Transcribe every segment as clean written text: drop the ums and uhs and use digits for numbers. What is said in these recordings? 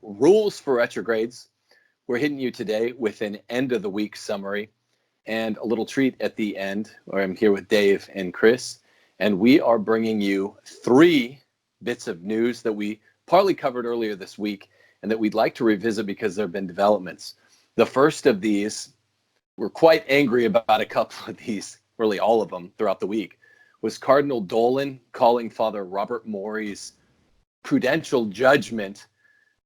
rules for retrogrades. We're hitting you today with an end of the week summary and a little treat at the end, where I'm here with Dave and Chris, and we are bringing you 3 bits of news that we partly covered earlier this week and that we'd like to revisit because there have been developments. The first of these, we're quite angry about a couple of these, really all of them throughout the week, was Cardinal Dolan calling Father Robert Morey's prudential judgment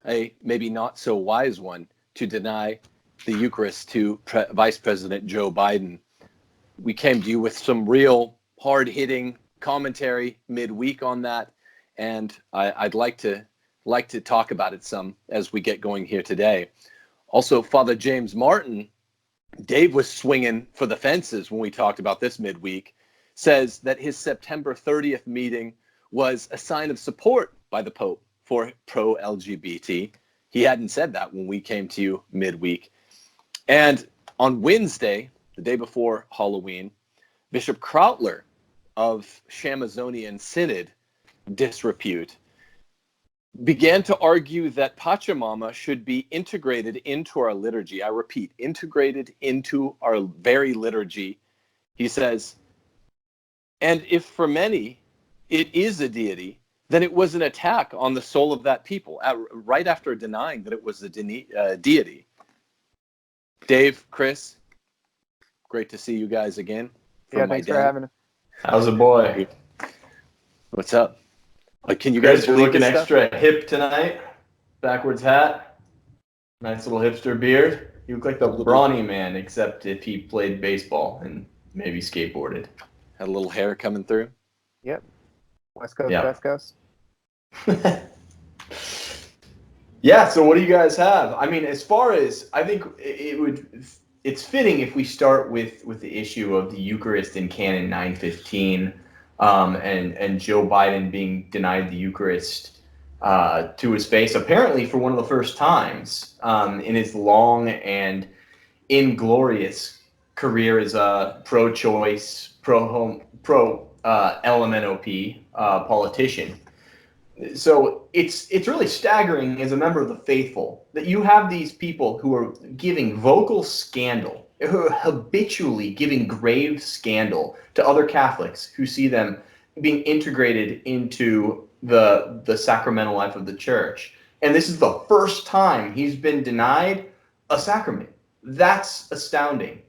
a maybe not so wise one to deny the Eucharist to Vice President Joe Biden. We came to you with some real hard-hitting commentary midweek on that, and I'd like to talk about it some as we get going here today. Also, Father James Martin, Dave was swinging for the fences when we talked about this midweek, says that his September 30th meeting was a sign of support by the Pope for pro-LGBT. He hadn't said that when we came to you midweek. And on Wednesday, the day before Halloween, Bishop Krautler of Shamazonian Synod, disrepute, began to argue that Pachamama should be integrated into our liturgy. I repeat, integrated into our very liturgy. He says, and if for many it is a deity, then it was an attack on the soul of that people, right after denying that it was a deity. Dave, Chris, great to see you guys again. Yeah, thanks for having us. How's it, boy? What's up? Can you Chris, guys you're believe looking this extra stuff? hip tonight. Backwards hat. Nice little hipster beard. You look like the brawny man, except if he played baseball and maybe skateboarded. Had a little hair coming through. Yep. West Coast, Yeah. West Coast. Yeah, so what do you guys have? I mean, as far as, I think it's fitting if we start with the issue of the Eucharist in Canon 915, and Joe Biden being denied the Eucharist to his face, apparently for one of the first times in his long and inglorious career as a pro-choice, LMNOP politician. So it's really staggering as a member of the faithful that you have these people who are giving vocal scandal, who are habitually giving grave scandal to other Catholics who see them being integrated into the sacramental life of the church. And this is the first time he's been denied a sacrament. That's astounding.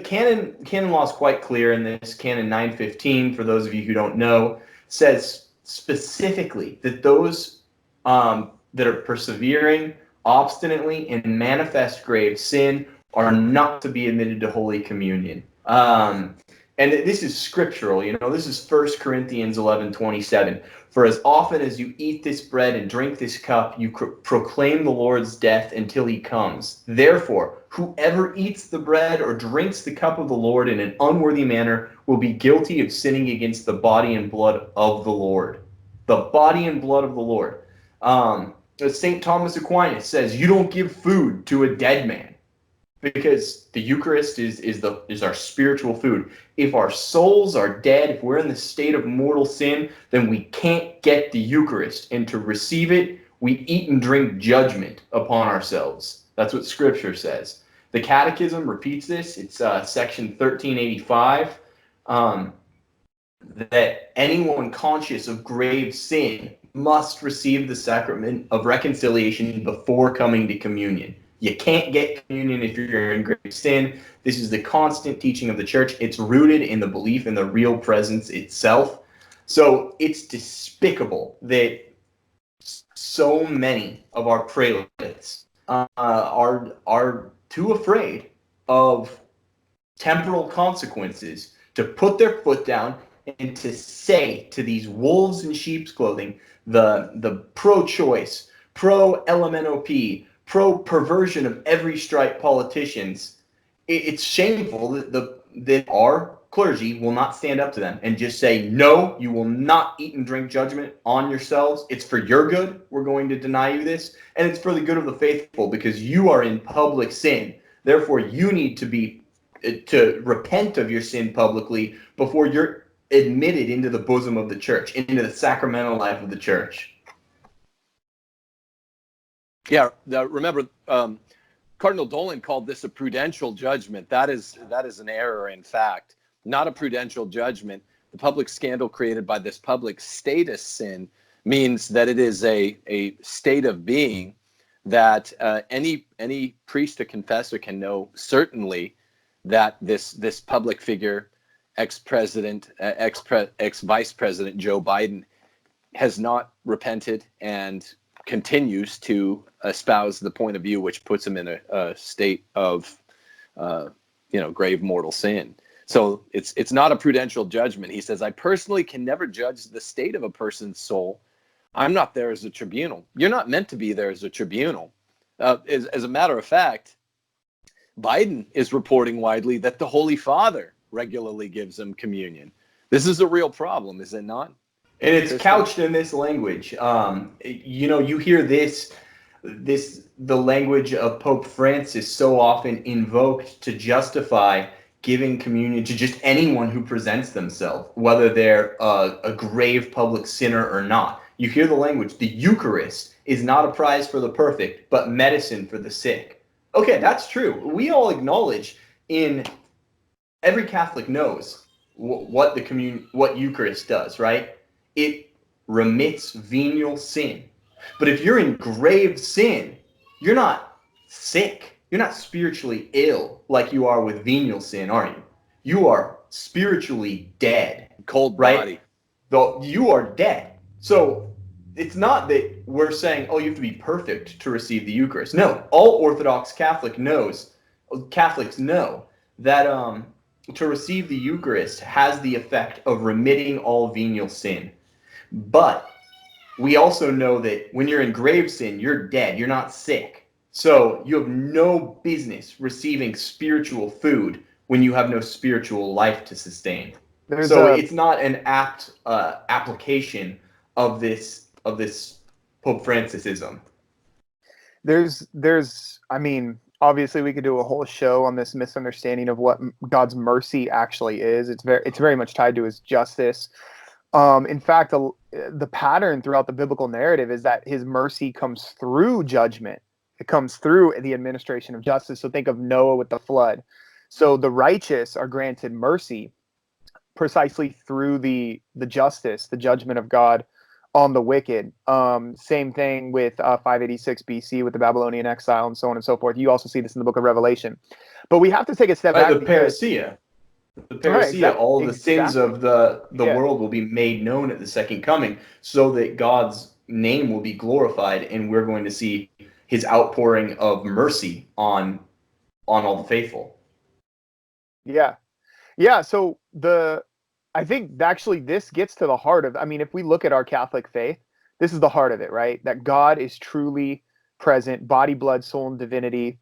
Canon law is quite clear in this. Canon 915, for those of you who don't know, says specifically that those that are persevering obstinately in manifest grave sin are not to be admitted to Holy Communion. And this is scriptural. This is 1 Corinthians 11:27. For as often as you eat this bread and drink this cup, you proclaim the Lord's death until he comes. Therefore, whoever eats the bread or drinks the cup of the Lord in an unworthy manner will be guilty of sinning against the body and blood of the Lord. The body and blood of the Lord. St. Thomas Aquinas says, you don't give food to a dead man, because the Eucharist is our spiritual food. If our souls are dead, if we're in the state of mortal sin, then we can't get the Eucharist. And to receive it, we eat and drink judgment upon ourselves. That's what Scripture says. The Catechism repeats this. It's section 1385, that anyone conscious of grave sin must receive the sacrament of reconciliation before coming to communion. You can't get communion if you're in grave sin. This is the constant teaching of the church. It's rooted in the belief in the real presence itself. So it's despicable that so many of our prelates are too afraid of temporal consequences to put their foot down and to say to these wolves in sheep's clothing, the pro-choice, pro-LMNOP, pro-perversion of every stripe politicians, it's shameful that our clergy will not stand up to them and just say, no, you will not eat and drink judgment on yourselves. It's for your good. We're going to deny you this. And it's for the good of the faithful, because you are in public sin. Therefore, you need to repent of your sin publicly before you're admitted into the bosom of the church, into the sacramental life of the church. Yeah, remember, Cardinal Dolan called this a prudential judgment. That is an error, in fact, not a prudential judgment. The public scandal created by this public status sin means that it is a state of being that any priest or confessor can know certainly that this public figure, ex-president, ex-vice president Joe Biden, has not repented and continues to espouse the point of view which puts him in a state of grave mortal sin. So it's not a prudential judgment. He says, I personally can never judge the state of a person's soul. I'm not there as a tribunal. You're not meant to be there as a tribunal. As a matter of fact, Biden is reporting widely that the Holy Father regularly gives him communion. This is a real problem, is it not? And it's couched in this language. You hear the language of Pope Francis so often invoked to justify giving communion to just anyone who presents themselves, whether they're a grave public sinner or not. You hear the language, the Eucharist is not a prize for the perfect, but medicine for the sick. Okay, that's true. We all acknowledge every Catholic knows what Eucharist does, right? It remits venial sin. But if you're in grave sin, you're not sick. You're not spiritually ill like you are with venial sin, are you? You are spiritually dead. Cold right? body. Though you are dead. So it's not that we're saying, oh, you have to be perfect to receive the Eucharist. No, all Orthodox Catholics know that to receive the Eucharist has the effect of remitting all venial sin. But we also know that when you're in grave sin, you're dead. You're not sick. So you have no business receiving spiritual food when you have no spiritual life to sustain. It's not an apt application of this Pope Francisism. Obviously we could do a whole show on this misunderstanding of what God's mercy actually is. It's very much tied to his justice. In fact, the pattern throughout the biblical narrative is that his mercy comes through judgment. It comes through the administration of justice. So think of Noah with the flood. So the righteous are granted mercy precisely through the justice, the judgment of God on the wicked. Same thing with 586 BC with the Babylonian exile and so on and so forth. You also see this in the book of Revelation. But we have to take a step back. The parousia. The parousia, all the sins of the world will be made known at the second coming so that God's name will be glorified, and we're going to see his outpouring of mercy on all the faithful. Yeah, so I think actually this gets to the heart of, if we look at our Catholic faith, this is the heart of it, right? That God is truly present, body, blood, soul, and divinity.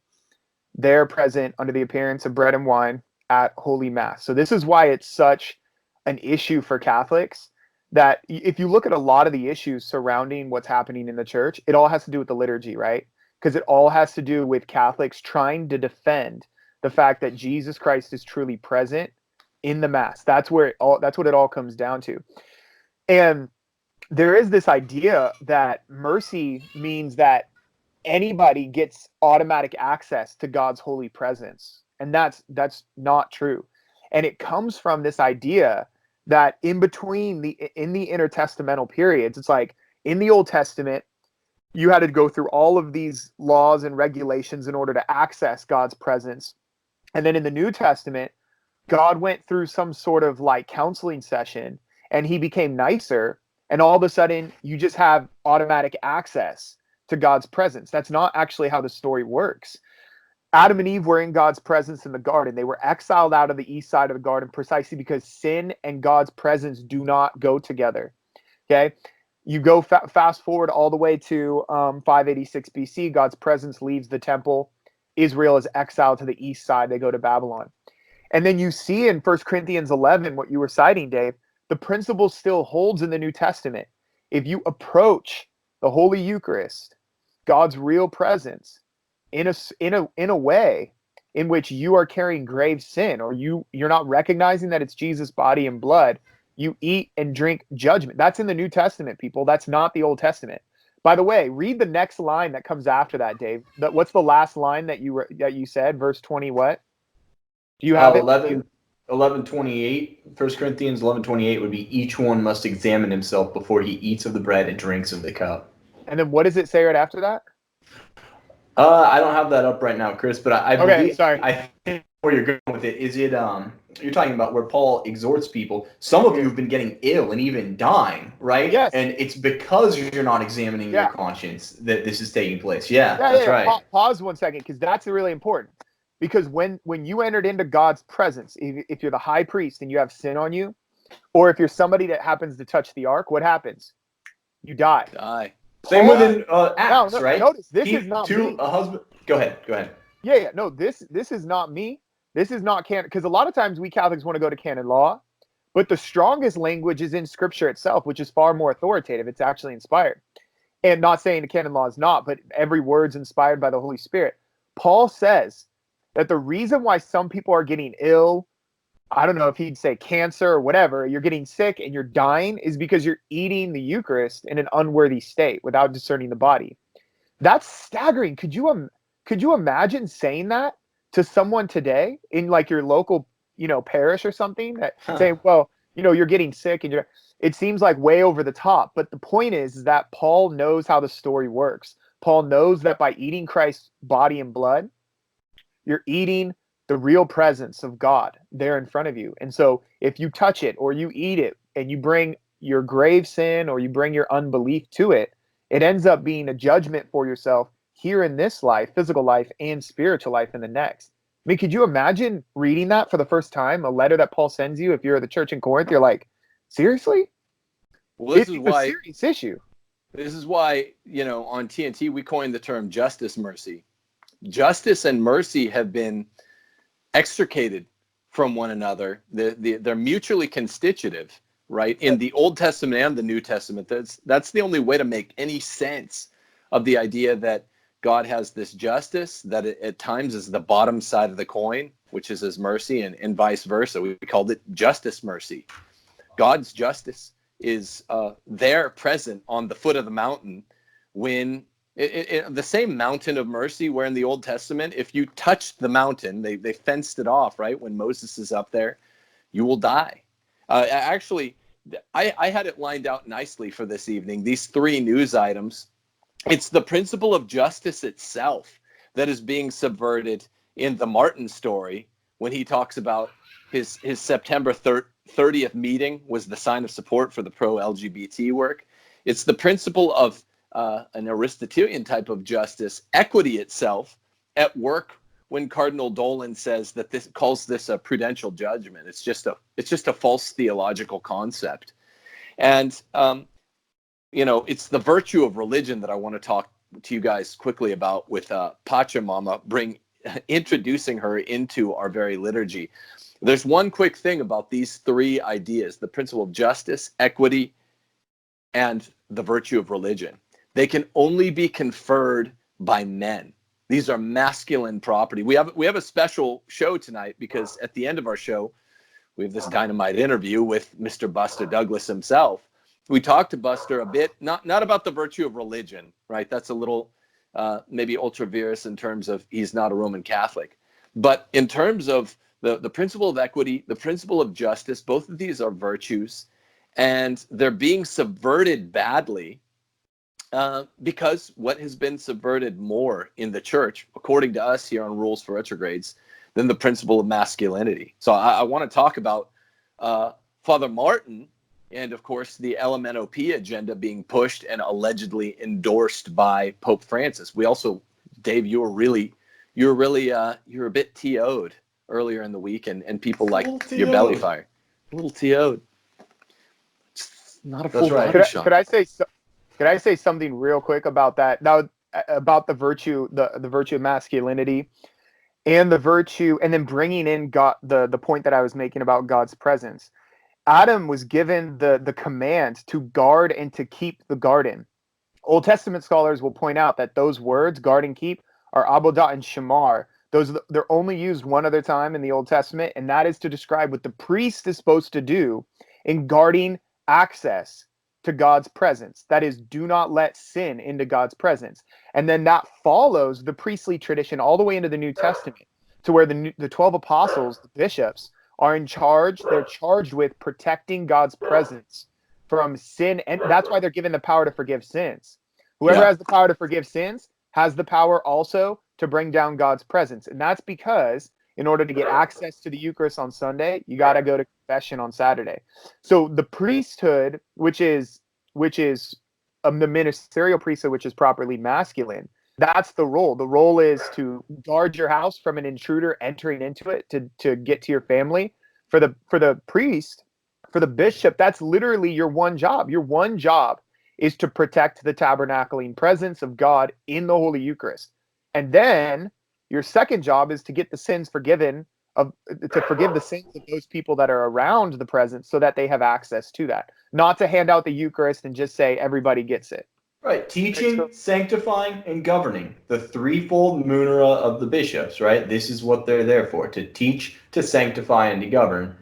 They're present under the appearance of bread and wine at Holy Mass. So this is why it's such an issue for Catholics, that if you look at a lot of the issues surrounding what's happening in the church, it all has to do with the liturgy, right? Because it all has to do with Catholics trying to defend the fact that Jesus Christ is truly present in the Mass. That's what it all comes down to. And there is this idea that mercy means that anybody gets automatic access to God's holy presence. And that's not true. And it comes from this idea that in the intertestamental periods, it's like in the Old Testament, you had to go through all of these laws and regulations in order to access God's presence. And then in the New Testament, God went through some sort of like counseling session and he became nicer. And all of a sudden you just have automatic access to God's presence. That's not actually how the story works. Adam and Eve were in God's presence in the garden. They were exiled out of the east side of the garden precisely because sin and God's presence do not go together. Okay. You go fast forward all the way to 586 BC. God's presence leaves the temple. Israel is exiled to the east side. They go to Babylon. And then you see in 1 Corinthians 11, what you were citing, Dave, the principle still holds in the New Testament. If you approach the Holy Eucharist, God's real presence, in a way in which you are carrying grave sin, or you're not recognizing that it's Jesus' body and blood, you eat and drink judgment. That's in the New Testament, people. That's not the Old Testament. By the way, read the next line that comes after that, Dave. What's the last line that you said? Verse 20 what? Do you have it? 11:28. 1 Corinthians 11:28 would be each one must examine himself before he eats of the bread and drinks of the cup. And then what does it say right after that? I don't have that up right now, Chris, but I Okay, believe sorry. I think where you're going with it is it you're talking about where Paul exhorts people. Some of you have been getting ill and even dying, right? Yes. And it's because you're not examining your conscience that this is taking place. Yeah, that's right. Pause 1 second, because that's really important. Because when you entered into God's presence, if you're the high priest and you have sin on you, or if you're somebody that happens to touch the ark, what happens? You die. Same within Acts, right? Notice, this is not me. A husband. Go ahead. Yeah. No, this is not me. This is not canon. Because a lot of times we Catholics want to go to canon law, but the strongest language is in Scripture itself, which is far more authoritative. It's actually inspired. And not saying the canon law is not, but every word's inspired by the Holy Spirit. Paul says that the reason why some people are getting ill, I don't know if he'd say cancer or whatever, you're getting sick and you're dying, is because you're eating the Eucharist in an unworthy state without discerning the body. That's staggering. Could you imagine saying that to someone today in like your local, parish or something, that saying, well, you're getting sick and it seems like way over the top. But the point is that Paul knows how the story works. Paul knows that by eating Christ's body and blood, you're eating the real presence of God there in front of you. And so if you touch it or you eat it and you bring your grave sin or you bring your unbelief to it, it ends up being a judgment for yourself here in this life, physical life, and spiritual life in the next. I mean, could you imagine reading that for the first time, a letter that Paul sends you? If you're at the church in Corinth, you're like, seriously? Well, this is why a serious issue. This is why, on TNT, we coined the term justice mercy. Justice and mercy have been extricated from one another. They're mutually constitutive, right? In the Old Testament and the New Testament, that's the only way to make any sense of the idea that God has this justice that at times is the bottom side of the coin, which is his mercy, and vice versa. We called it justice mercy. God's justice is there present on the foot of the mountain when the same mountain of mercy where in the Old Testament, if you touched the mountain, they fenced it off, right? When Moses is up there, you will die. Actually, I had it lined out nicely for this evening. These 3 news items. It's the principle of justice itself that is being subverted in the Martin story when he talks about his September 30th meeting was the sign of support for the pro-LGBT work. It's the principle of an Aristotelian type of justice, equity itself, at work when Cardinal Dolan says that this calls this a prudential judgment. It's just a false theological concept. And it's the virtue of religion that I want to talk to you guys quickly about with Pachamama, introducing her into our very liturgy. There's one quick thing about these 3 ideas: the principle of justice, equity, and the virtue of religion. They can only be conferred by men. These are masculine property. We have a special show tonight because at the end of our show, we have this dynamite interview with Mr. Buster Douglas himself. We talked to Buster a bit, not about the virtue of religion, right? That's a little maybe ultra vires in terms of he's not a Roman Catholic. But in terms of the principle of equity, the principle of justice, both of these are virtues, and they're being subverted badly because what has been subverted more in the church, according to us here on Rules for Retrogrades, than the principle of masculinity. So I want to talk about Father Martin, and of course the LMNOP agenda being pushed and allegedly endorsed by Pope Francis. We also, Dave, you were a bit TO'd earlier in the week, and people like your belly fire. A little TO'd. It's not a full body shot. Could I say something real quick about that? Now, about the virtue, the virtue of masculinity, and the virtue, and then bringing in God, the point that I was making about God's presence. Adam was given the command to guard and to keep the garden. Old Testament scholars will point out that those words, guard and keep, are abodah and shamar. They're only used one other time in the Old Testament, and that is to describe what the priest is supposed to do in guarding access to God's presence. That is, do not let sin into God's presence. And then that follows the priestly tradition all the way into the New Testament, to where the 12 apostles, the bishops, are in charge. They're charged with protecting God's presence from sin. And that's why they're given the power to forgive sins. Whoever has the power to forgive sins has the power also to bring down God's presence. And that's because in order to get access to the Eucharist on Sunday, you got to go to confession on Saturday. So the priesthood, which is the ministerial priesthood, which is properly masculine, that's the role. The role is to guard your house from an intruder entering into it to get to your family. For the priest, for the bishop, that's literally your one job. Your one job is to protect the tabernacling presence of God in the Holy Eucharist. And then your second job is to get the sins forgiven, to forgive the sins of those people that are around the presence so that they have access to that. Not to hand out the Eucharist and just say everybody gets it. Right, teaching, sanctifying, and governing, the threefold munera of the bishops, right? This is what they're there for, to teach, to sanctify, and to govern.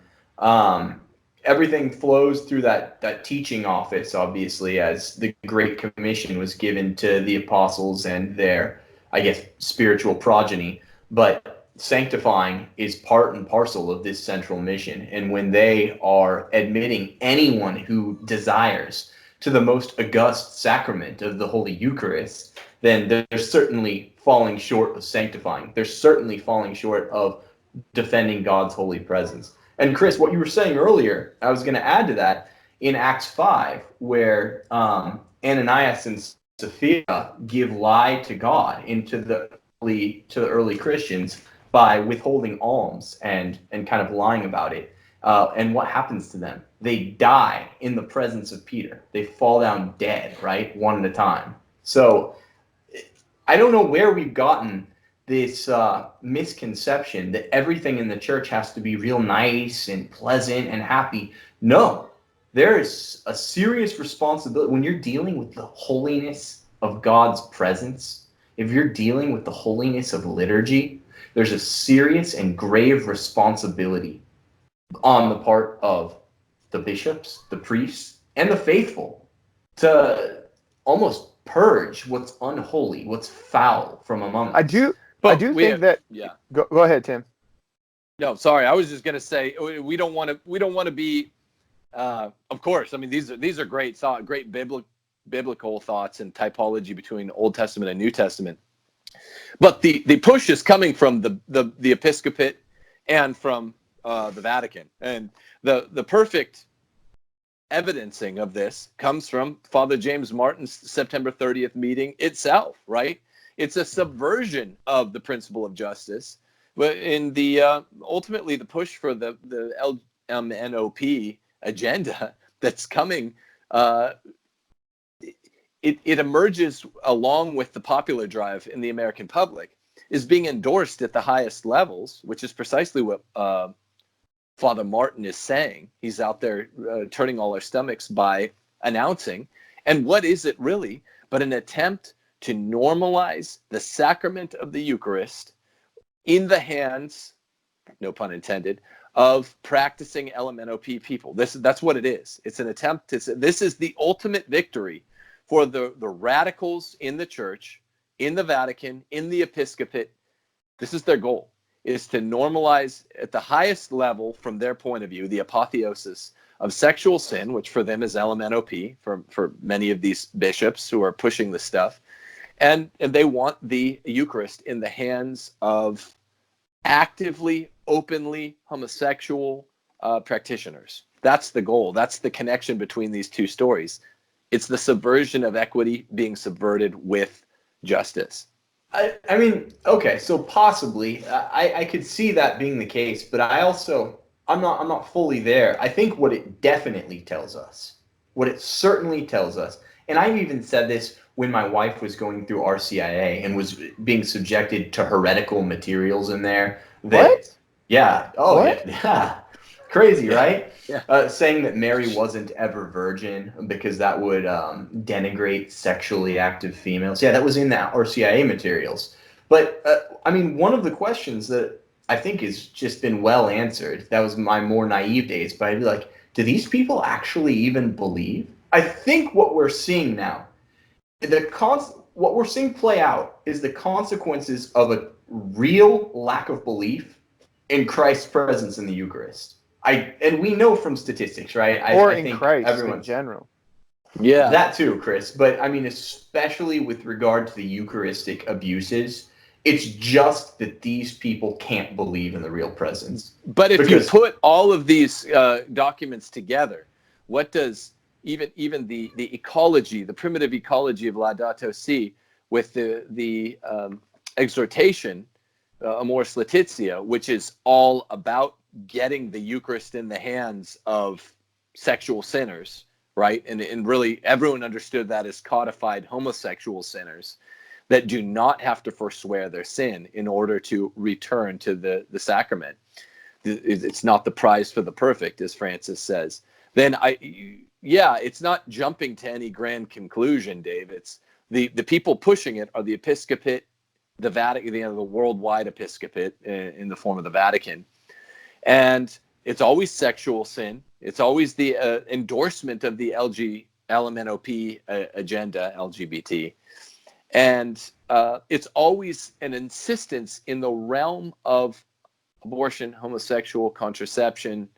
Everything flows through that teaching office, obviously, as the Great Commission was given to the apostles and their, I guess, spiritual progeny. But sanctifying is part and parcel of this central mission. And when they are admitting anyone who desires to the most august sacrament of the Holy Eucharist, then they're certainly falling short of sanctifying. They're certainly falling short of defending God's holy presence. And Chris, what you were saying earlier, I was going to add to that in Acts 5, where Ananias and Sapphira give lie to God into the early Christians by withholding alms and kind of lying about it. And what happens to them? They die in the presence of Peter. They fall down dead, right? One at a time. So I don't know where we've gotten this misconception that everything in the church has to be real nice and pleasant and happy. No, there is a serious responsibility when you're dealing with the holiness of God's presence. If you're dealing with the holiness of liturgy, there's a serious and grave responsibility on the part of the bishops, the priests, and the faithful to almost purge what's unholy, what's foul from among us. I do think that. Yeah. Go ahead, Tim. No, sorry. I was just going to say we don't want to be. Of course, I mean these are great biblical thoughts and typology between Old Testament and New Testament. But the push is coming from the episcopate and from the Vatican, and the perfect evidencing of this comes from Father James Martin's September 30th meeting itself, right? It's a subversion of the principle of justice, but in the ultimately the push for the LMNOP agenda that's coming, it emerges along with the popular drive in the American public, is being endorsed at the highest levels, which is precisely what Father Martin is saying. He's out there turning all our stomachs by announcing. And what is it really but an attempt to normalize the sacrament of the Eucharist in the hands, no pun intended, of practicing LMNOP people. That's what it is. It's an attempt this is the ultimate victory for the radicals in the church, in the Vatican, in the episcopate. This is their goal, is to normalize at the highest level from their point of view the apotheosis of sexual sin, which for them is LMNOP, for many of these bishops who are pushing this stuff. And they want the Eucharist in the hands of actively, openly homosexual practitioners. That's the goal. That's the connection between these two stories. It's the subversion of equity being subverted with justice. I mean, okay, so possibly I could see that being the case, but I'm not fully there. I think what it definitely tells us, what it certainly tells us, and I've even said this when my wife was going through RCIA and was being subjected to heretical materials in there. What? Yeah. Oh, what? Yeah. Crazy, right? Yeah. Saying that Mary wasn't ever virgin because that would denigrate sexually active females. Yeah, that was in the RCIA materials. But, I mean, one of the questions that I think has just been well answered, that was my more naive days, but I'd be like, do these people actually even believe I think what we're seeing now, what we're seeing play out is the consequences of a real lack of belief in Christ's presence in the Eucharist. And we know from statistics, right? Or I in think Christ in general. Yeah. That too, Chris. But I mean, especially with regard to the Eucharistic abuses, it's just that these people can't believe in the real presence. But if you put all of these documents together, what does even the ecology, the primitive ecology of Laudato Si, with the exhortation, Amoris Laetitia, which is all about getting the Eucharist in the hands of sexual sinners, right? And really everyone understood that as codified homosexual sinners that do not have to forswear their sin in order to return to the sacrament. It's not the prize for the perfect, as Francis says. Then it's not jumping to any grand conclusion, Dave. It's the people pushing it are the episcopate, the Vatican, the worldwide episcopate in the form of the Vatican. And it's always sexual sin. It's always the endorsement of the LMNOP agenda, LGBT. And it's always an insistence in the realm of abortion, homosexual, contraception,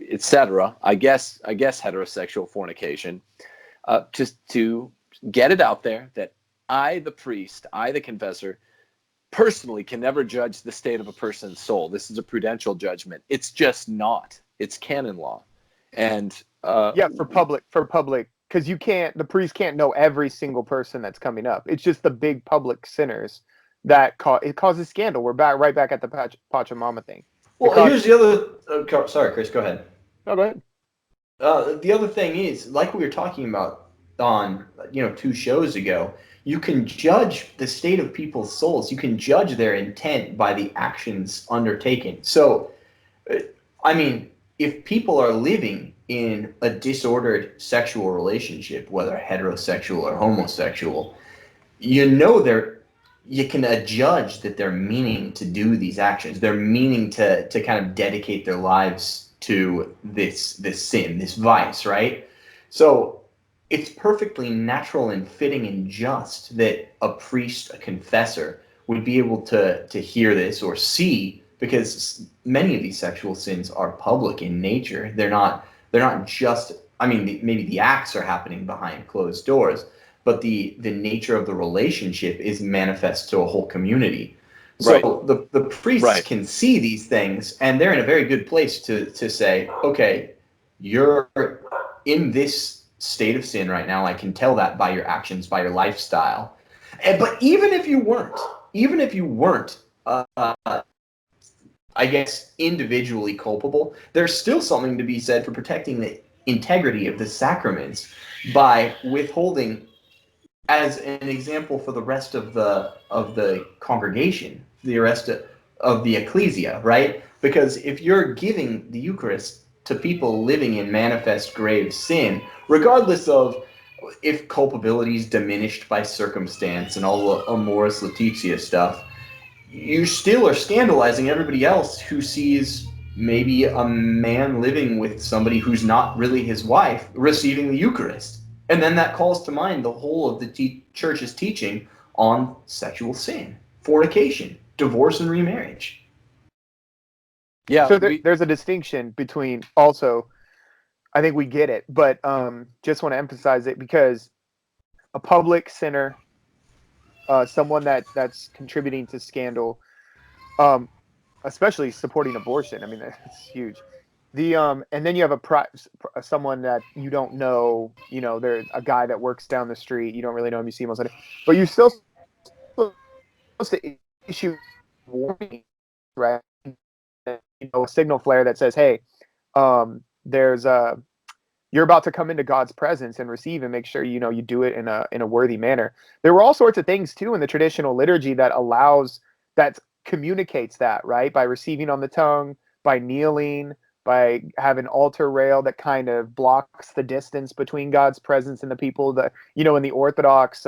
etc. I guess heterosexual fornication, just to get it out there that I, the priest, I, the confessor, personally can never judge the state of a person's soul. This is a prudential judgment. It's just not. It's canon law. And for public, because the priest can't know every single person that's coming up. It's just the big public sinners that it causes scandal. We're right back at the Pachamama thing. Well, here's the other. Sorry, Chris, go ahead. No, go ahead. The other thing is, like we were talking about on 2 shows ago, you can judge the state of people's souls. You can judge their intent by the actions undertaken. So, I mean, if people are living in a disordered sexual relationship, whether heterosexual or homosexual, you can judge that they're meaning to do these actions. They're meaning to kind of dedicate their lives to this sin, this vice, right? So it's perfectly natural and fitting and just that a priest, a confessor, would be able to hear this or see, because many of these sexual sins are public in nature. They're not just, I mean, maybe the acts are happening behind closed doors, but the nature of the relationship is manifest to a whole community. So the priests can see these things, and they're in a very good place to say, okay, you're in this state of sin right now. I can tell that by your actions, by your lifestyle. But even if you weren't, I guess, individually culpable, there's still something to be said for protecting the integrity of the sacraments by withholding, as an example for the rest of the congregation, the rest of the ecclesia, right? Because if you're giving the Eucharist to people living in manifest grave sin, regardless of if culpability is diminished by circumstance and all the Amoris Laetitia stuff, you still are scandalizing everybody else who sees maybe a man living with somebody who's not really his wife receiving the Eucharist. And then that calls to mind the whole of the church's teaching on sexual sin, fornication, divorce, and remarriage. Yeah. So there's a distinction between, also, I think we get it, but just want to emphasize it, because a public sinner, someone that's contributing to scandal, especially supporting abortion. I mean, that's huge. And then you have someone that you don't know. There's a guy that works down the street. You don't really know him. You see him all the time, but you're still supposed to issue warning, right? A signal flare that says, "Hey, you're about to come into God's presence and receive, and make sure you do it in a worthy manner." There were all sorts of things too in the traditional liturgy that communicates that, right? By receiving on the tongue, by kneeling, by having altar rail that kind of blocks the distance between God's presence and the people. In the Orthodox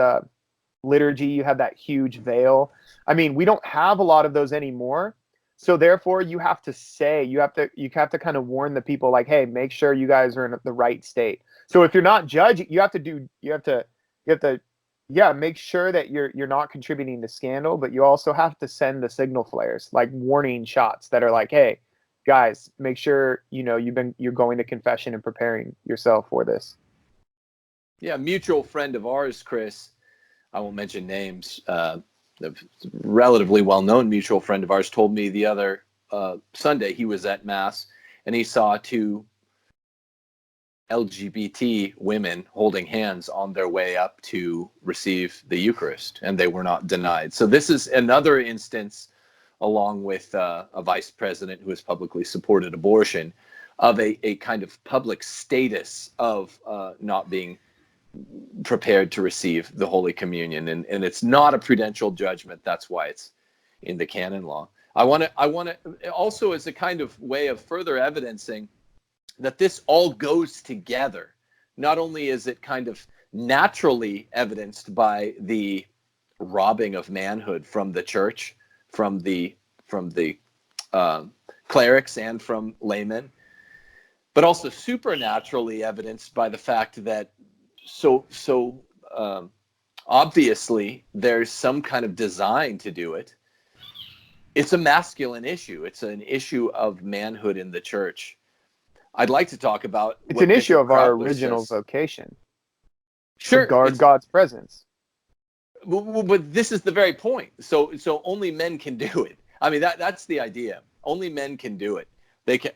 liturgy, you have that huge veil. I mean, we don't have a lot of those anymore. So therefore, you have to kind of warn the people, like, hey, make sure you guys are in the right state. So if you're not judging, you have to, yeah, make sure that you're not contributing to scandal, but you also have to send the signal flares, like warning shots that are like, hey, guys, make sure you're going to confession and preparing yourself for this. Yeah, a mutual friend of ours, Chris, I won't mention names, a relatively well-known mutual friend of ours told me the other Sunday he was at Mass and he saw two LGBT women holding hands on their way up to receive the Eucharist, and they were not denied. So this is another instance, along with a vice president who has publicly supported abortion, of a kind of public status of not being prepared to receive the Holy Communion, and it's not a prudential judgment. That's why it's in the canon law. I want to also, as a kind of way of further evidencing that this all goes together. Not only is it kind of naturally evidenced by the robbing of manhood from the church, from the clerics and from laymen, but also supernaturally evidenced by the fact that so obviously there's some kind of design to do it. It's a masculine issue. It's an issue of manhood in the church. I'd like to talk about it's what an issue Bishop of our Krautler original says. vocation. Sure, to guard God's presence. But this is the very point. So only men can do it. I mean, that's the idea. Only men can do it.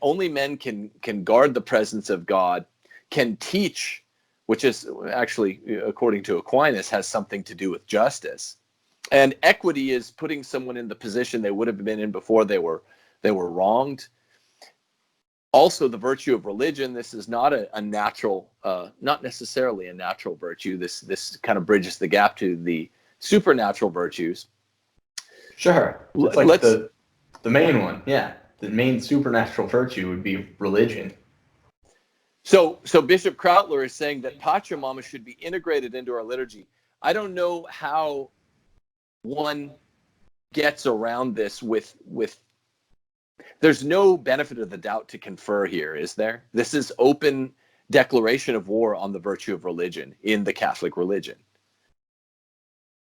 Only men can guard the presence of God, can teach, which is actually, according to Aquinas, has something to do with justice. And equity is putting someone in the position they would have been in before they were wronged. Also, the virtue of religion. This is not a natural, not necessarily a natural virtue. This kind of bridges the gap to the supernatural virtues. Sure, it's like the main one. Yeah, the main supernatural virtue would be religion. So Bishop Krautler is saying that Pachamama should be integrated into our liturgy. I don't know how one gets around this with there's no benefit of the doubt to confer here, is there? This is open declaration of war on the virtue of religion in the Catholic religion.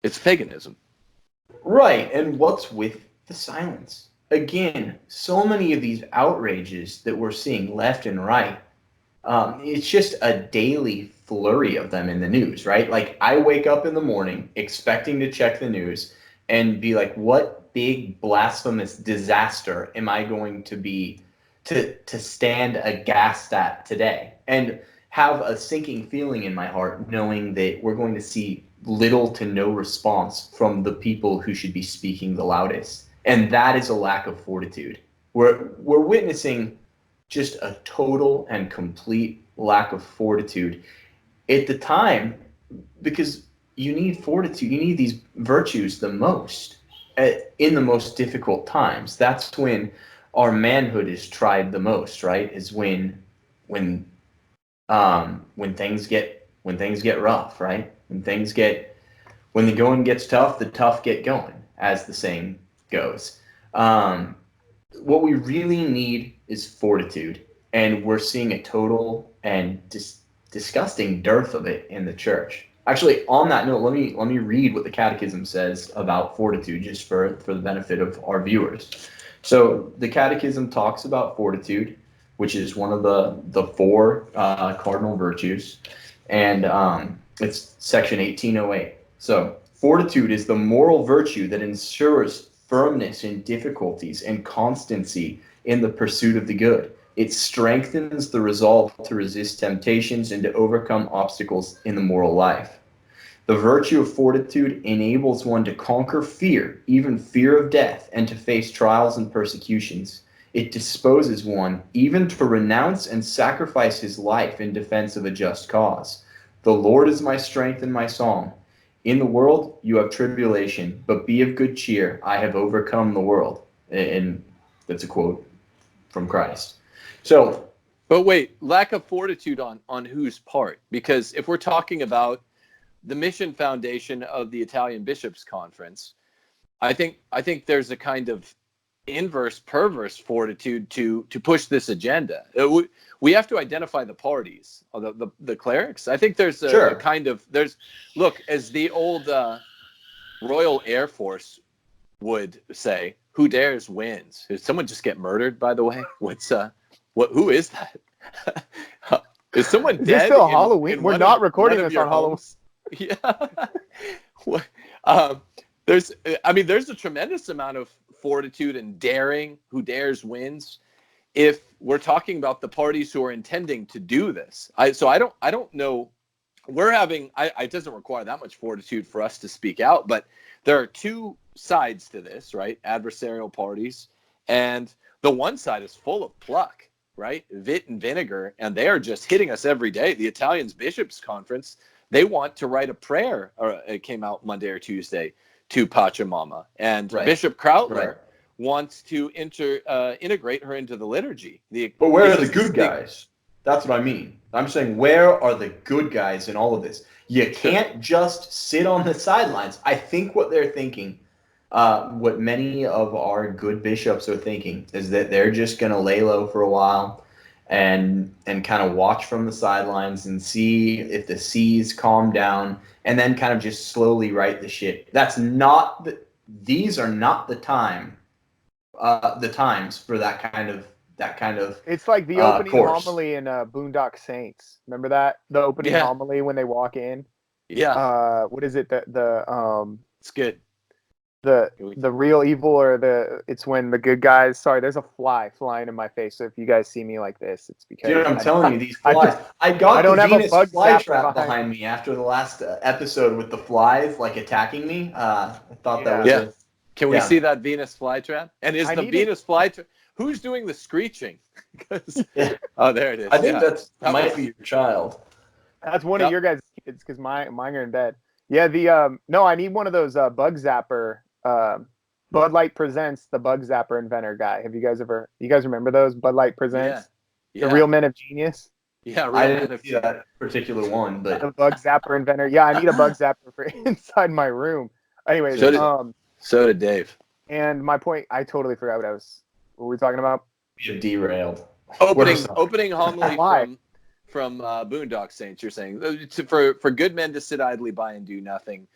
It's paganism. Right, and what's with the silence? Again, so many of these outrages that we're seeing left and right, it's just a daily flurry of them in the news, right? Like, I wake up in the morning expecting to check the news and be like, what big blasphemous disaster am I going to be to stand aghast at today? And have a sinking feeling in my heart knowing that we're going to see little to no response from the people who should be speaking the loudest. And that is a lack of fortitude. We're witnessing just a total and complete lack of fortitude at the time, because you need fortitude. You need these virtues the most in the most difficult times. That's when our manhood is tried the most, right? Is when things get rough, right? When the going gets tough, the tough get going, as the saying goes. What we really need is fortitude, and we're seeing a total and disgusting dearth of it in the church. Actually, on that note, let me read what the Catechism says about fortitude, just for the benefit of our viewers. So the Catechism talks about fortitude, which is one of the four cardinal virtues, and it's section 1808. So fortitude is the moral virtue that ensures firmness in difficulties and constancy in the pursuit of the good. It strengthens the resolve to resist temptations and to overcome obstacles in the moral life. The virtue of fortitude enables one to conquer fear, even fear of death, and to face trials and persecutions. It disposes one even to renounce and sacrifice his life in defense of a just cause. The Lord is my strength and my song. In the world you have tribulation, but be of good cheer. I have overcome the world. And that's a quote from Christ. So, but wait, lack of fortitude on whose part? Because if we're talking about the mission foundation of the Italian Bishops' Conference, I think there's a kind of inverse perverse fortitude to push this agenda. We have to identify the parties, the clerics. I think there's a kind of look, as the old Royal Air Force would say, who dares wins. Did someone just get murdered, by the way? Who is that? Is someone Is dead? this still Halloween? We're not recording this on Halloween. Yeah. There's a tremendous amount of fortitude and daring. Who dares wins. If we're talking about the parties who are intending to do this, I don't know. It doesn't require that much fortitude for us to speak out, but there are two sides to this, right? Adversarial parties, and the one side is full of pluck, right? Vit and vinegar, and they are just hitting us every day. The Italians Bishops Conference, they want to write a prayer, or it came out Monday or Tuesday, to Pachamama, and Bishop Krautler wants to integrate her into the liturgy. But where are the good guys? That's what I mean. I'm saying, where are the good guys in all of this? You can't just sit on the sidelines. I think what they're thinking, what many of our good bishops are thinking, is that they're just going to lay low for a while and kind of watch from the sidelines and see if the seas calm down, and then kind of just slowly right the ship. These are not the times for that kind of. It's like the opening course. homily in Boondock Saints. Remember that? The opening homily when they walk in. Yeah. What is it? It's good. The real evil, or it's when the good guys. Sorry, there's a fly flying in my face. So if you guys see me like this, it's because I'm telling you, these flies. I got the Venus flytrap behind me after the last episode with the flies like attacking me. I thought that was it. Can we see that Venus flytrap? And is the Venus flytrap? Who's doing the screeching? Oh, there it is. I think that might be your child. That's one of your guys' kids, because mine are in bed. Yeah, no, I need one of those bug zapper. Bud Light Presents the Bug Zapper Inventor guy. You guys remember those? Bud Light Presents? Yeah. The Real Men of Genius? Yeah, I didn't see that particular one, but the Bug Zapper Inventor. Yeah, I need a Bug Zapper for inside my room. Anyways, so did Dave. And my point, I totally forgot what were we talking about? We derailed. Opening homily from Boondock Saints. You're saying for good men to sit idly by and do nothing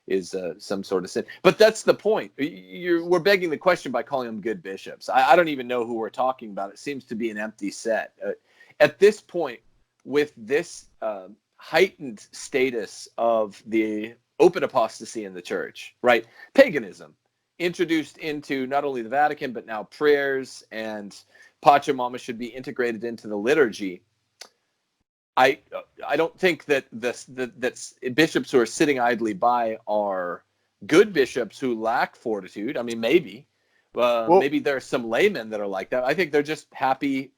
is some sort of sin. But that's the point. We're begging the question by calling them good bishops. I don't even know who we're talking about. It seems to be an empty set. At this point, with this heightened status of the open apostasy in the church, right? Paganism introduced into not only the Vatican, but now prayers, and Pachamama should be integrated into the liturgy. I don't think that that bishops who are sitting idly by are good bishops who lack fortitude. I mean, maybe there are some laymen that are like that. I think they're just happily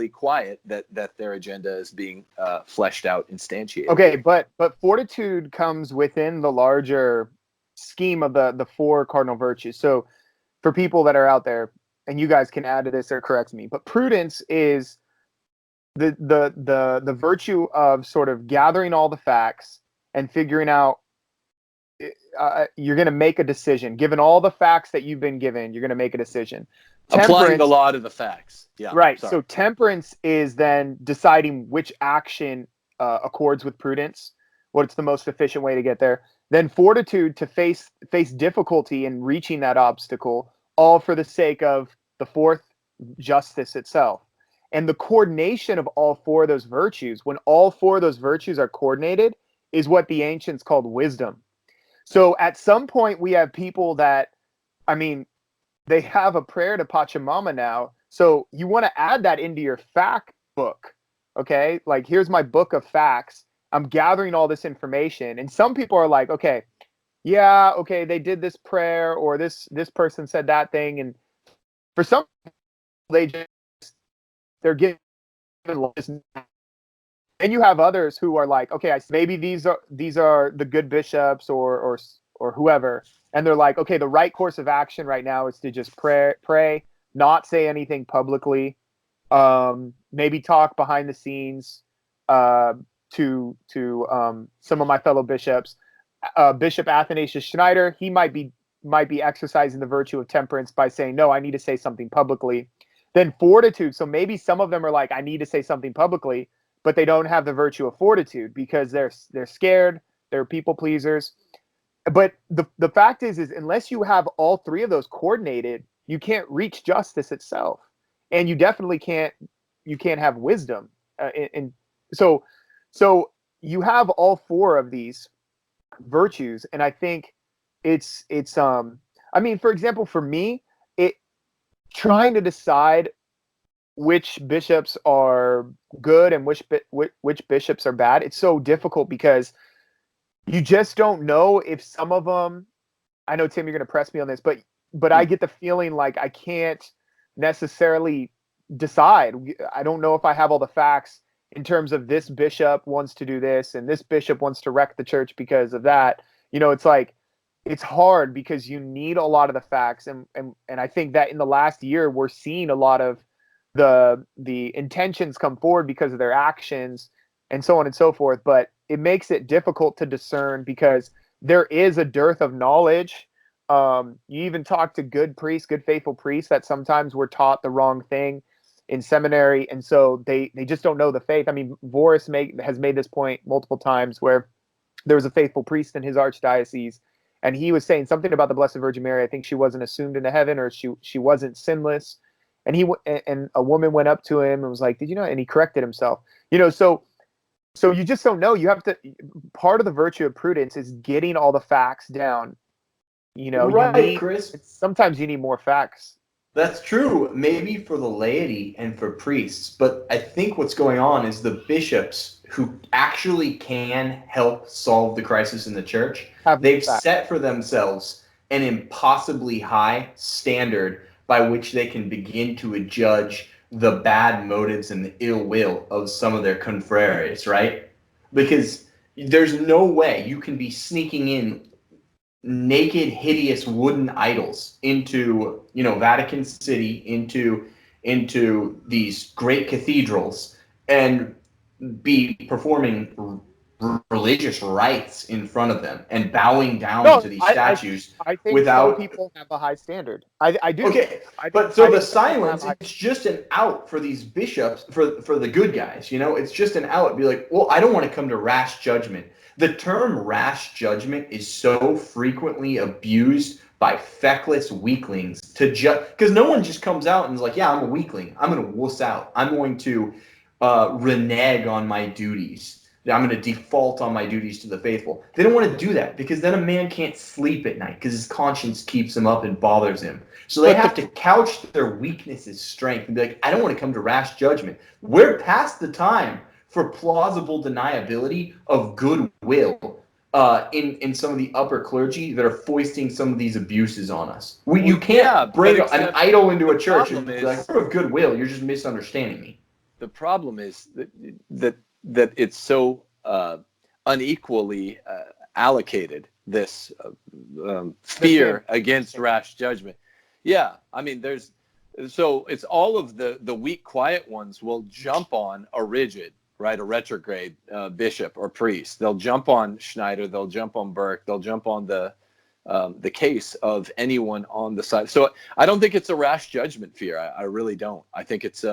quiet that their agenda is being fleshed out, instantiated. Okay, but fortitude comes within the larger scheme of the four cardinal virtues. So for people that are out there, and you guys can add to this or correct me, but prudence is the virtue of sort of gathering all the facts and figuring out you're going to make a decision. Given all the facts that you've been given, you're going to make a decision. Applying the law to the facts. Yeah. Right. Sorry. So temperance is then deciding which action accords with prudence, what's the most efficient way to get there. Then fortitude to face difficulty in reaching that obstacle, all for the sake of the fourth, justice itself. And the coordination of all four of those virtues, when all four of those virtues are coordinated, is what the ancients called wisdom. So at some point we have people that, I mean, they have a prayer to Pachamama now. So you want to add that into your fact book, okay? Like, here's my book of facts. I'm gathering all this information. And some people are like, okay, yeah, okay, they did this prayer, or this person said that thing. And for some people, they're given. And you have others who are like, okay, maybe these are the good bishops or whoever, and they're like, okay, the right course of action right now is to just pray, not say anything publicly, maybe talk behind the scenes to some of my fellow bishops. Bishop Athanasius Schneider, he might be might be exercising the virtue of temperance by saying, no, I need to say something publicly. Then fortitude. So maybe some of them are like, I need to say something publicly, but they don't have the virtue of fortitude because they're scared. They're people pleasers. But the fact is unless you have all three of those coordinated, you can't reach justice itself, and you definitely can't have wisdom. And so you have all four of these virtues, and I think it's I mean, for example, for me, it trying to decide which bishops are good and which bishops are bad. It's so difficult because you just don't know if some of them. I know, Tim, you're going to press me on this, but I get the feeling like I can't necessarily decide. I don't know if I have all the facts in terms of this bishop wants to do this and this bishop wants to wreck the church because of that. You know, it's like it's hard because you need a lot of the facts, and I think that in the last year we're seeing a lot of the intentions come forward because of their actions and so on and so forth. But it makes it difficult to discern because there is a dearth of knowledge. You even talk to good priests, good faithful priests that sometimes were taught the wrong thing in seminary, and so they just don't know the faith. I mean, Voris has made this point multiple times where there was a faithful priest in his archdiocese, and he was saying something about the Blessed Virgin Mary. I think she wasn't assumed into heaven, or she wasn't sinless. And a woman went up to him and was like, "Did you know?" And he corrected himself. You know, so you just don't know. You have to. Part of the virtue of prudence is getting all the facts down. You know, Right, Chris. Sometimes you need more facts. That's true, maybe for the laity and for priests, but I think what's going on is the bishops who actually can help solve the crisis in the church, they've set for themselves an impossibly high standard by which they can begin to adjudge the bad motives and the ill will of some of their confreres, right? Because there's no way you can be sneaking in naked, hideous wooden idols into, you know, Vatican City, into these great cathedrals, and be performing religious rites in front of them and bowing down to these statues. I think without some people have a high standard. I do. Okay, but so the silence, it's just an out for these bishops, for the good guys, you know, it's just an out. Be like, well, I don't want to come to rash judgment. The term rash judgment is so frequently abused by feckless weaklings to judge, because no one just comes out and is like, yeah, I'm a weakling. I'm going to wuss out. I'm going to renege on my duties. I'm going to default on my duties to the faithful. They don't want to do that because then a man can't sleep at night because his conscience keeps him up and bothers him. So they have to couch their weakness as strength and be like, I don't want to come to rash judgment. We're past the time for plausible deniability of goodwill in some of the upper clergy that are foisting some of these abuses on us. You can't bring an idol into a church and be like, we're of goodwill. You're just misunderstanding me. The problem is that it's so unequally allocated, this fear against rash judgment. Yeah, I mean, so it's all of the weak, quiet ones will jump on a rigid, right, a retrograde bishop or priest. They'll jump on Schneider, they'll jump on Burke, they'll jump on the case of anyone on the side. So I don't think it's a rash judgment fear. I really don't. I think it's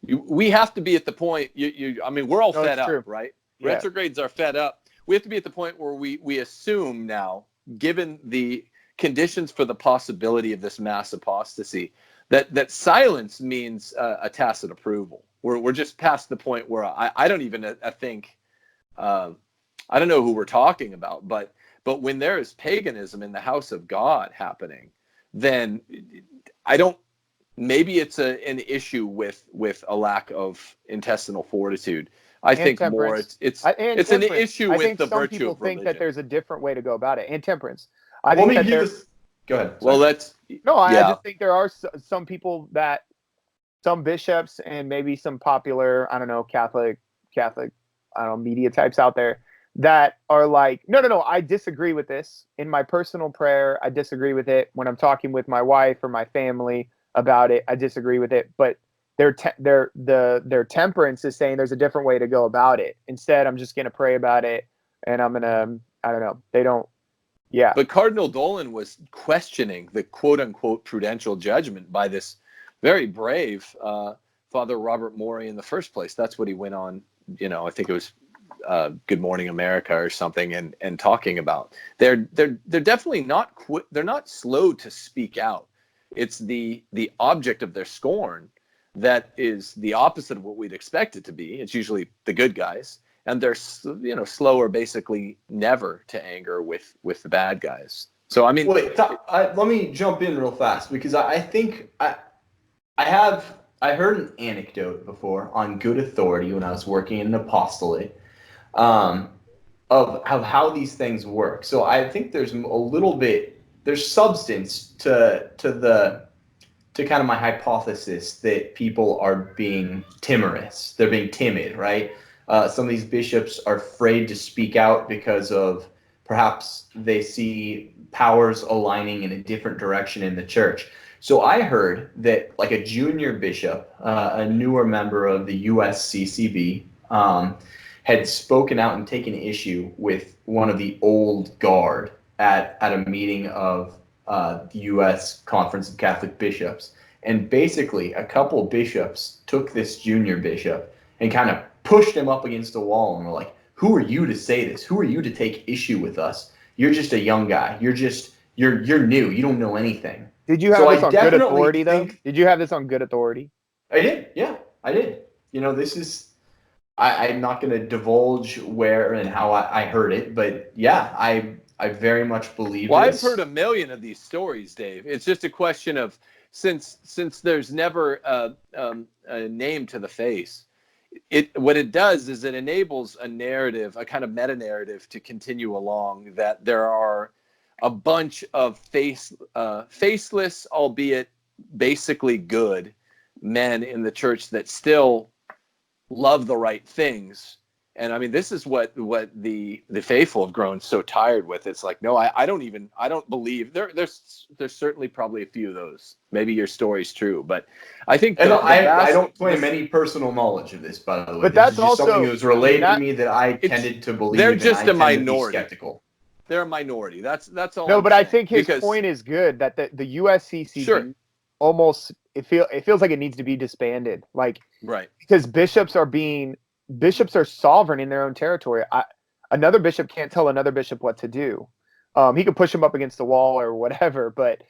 we have to be at the point. I mean, we're all fed up, right? Yeah. Retrogrades are fed up. We have to be at the point where we assume now, given the conditions for the possibility of this mass apostasy, that silence means a tacit approval. We're just past the point where I don't even think I don't know who we're talking about, but when there is paganism in the house of God happening, then I don't. Maybe it's an issue with a lack of intestinal fortitude. I think more it's an issue with the virtue of religion. I think some people think that there's a different way to go about it. And temperance. Go ahead. Sorry. Well, I just think there are some people that, some bishops and maybe some popular, I don't know, Catholic, I don't know, media types out there that are like, no, I disagree with this. In my personal prayer, I disagree with it. When I'm talking with my wife or my family about it, I disagree with it. But their temperance is saying there's a different way to go about it. Instead, I'm just going to pray about it, and I'm going to, I don't know, Yeah. But Cardinal Dolan was questioning the quote-unquote prudential judgment by this very brave Father Robert Morey in the first place. That's what he went on, I think it was Good Morning America or something, and talking about. They're definitely not they're not slow to speak out. It's the object of their scorn that is the opposite of what we'd expect it to be. It's usually the good guys. And they're, slower basically never to anger with the bad guys. So, I mean... Wait, let me jump in real fast, because I think I heard an anecdote before on good authority when I was working in an apostolate of how these things work. So I think there's there's substance to kind of my hypothesis that people are being timorous. They're being timid, right? Some of these bishops are afraid to speak out because of perhaps they see powers aligning in a different direction in the church. So I heard that like a junior bishop, a newer member of the USCCB, had spoken out and taken issue with one of the old guard at a meeting of the U.S. Conference of Catholic Bishops. And basically, a couple bishops took this junior bishop and kind of pushed him up against the wall and were like, who are you to say this? Who are you to take issue with us? You're just a young guy. You're new. You don't know anything. Did you have this on good authority, though? Did you have this on good authority? I did. Yeah, I did. This is... I'm not going to divulge where and how I heard it, but yeah, I very much believe Well, this. I've heard a million of these stories, Dave. It's just a question of, since there's never a name to the face, what it does is it enables a narrative, a kind of meta-narrative to continue along, that there are a bunch of faceless, albeit basically good men in the church that still love the right things. And I mean, this is what the faithful have grown so tired with. It's like, no, I don't believe there's certainly probably a few of those. Maybe your story's true, but I think I don't claim any personal knowledge of this, by the way. But that's just something that was relayed to me that I tended to believe. They're just a minority. Skeptical. They're a minority. That's all. No, but saying. I think his point is good, that the USCCB almost it feels like it needs to be disbanded. Like, right, because bishops are sovereign in their own territory. Another bishop can't tell another bishop what to do. He could push him up against the wall or whatever, but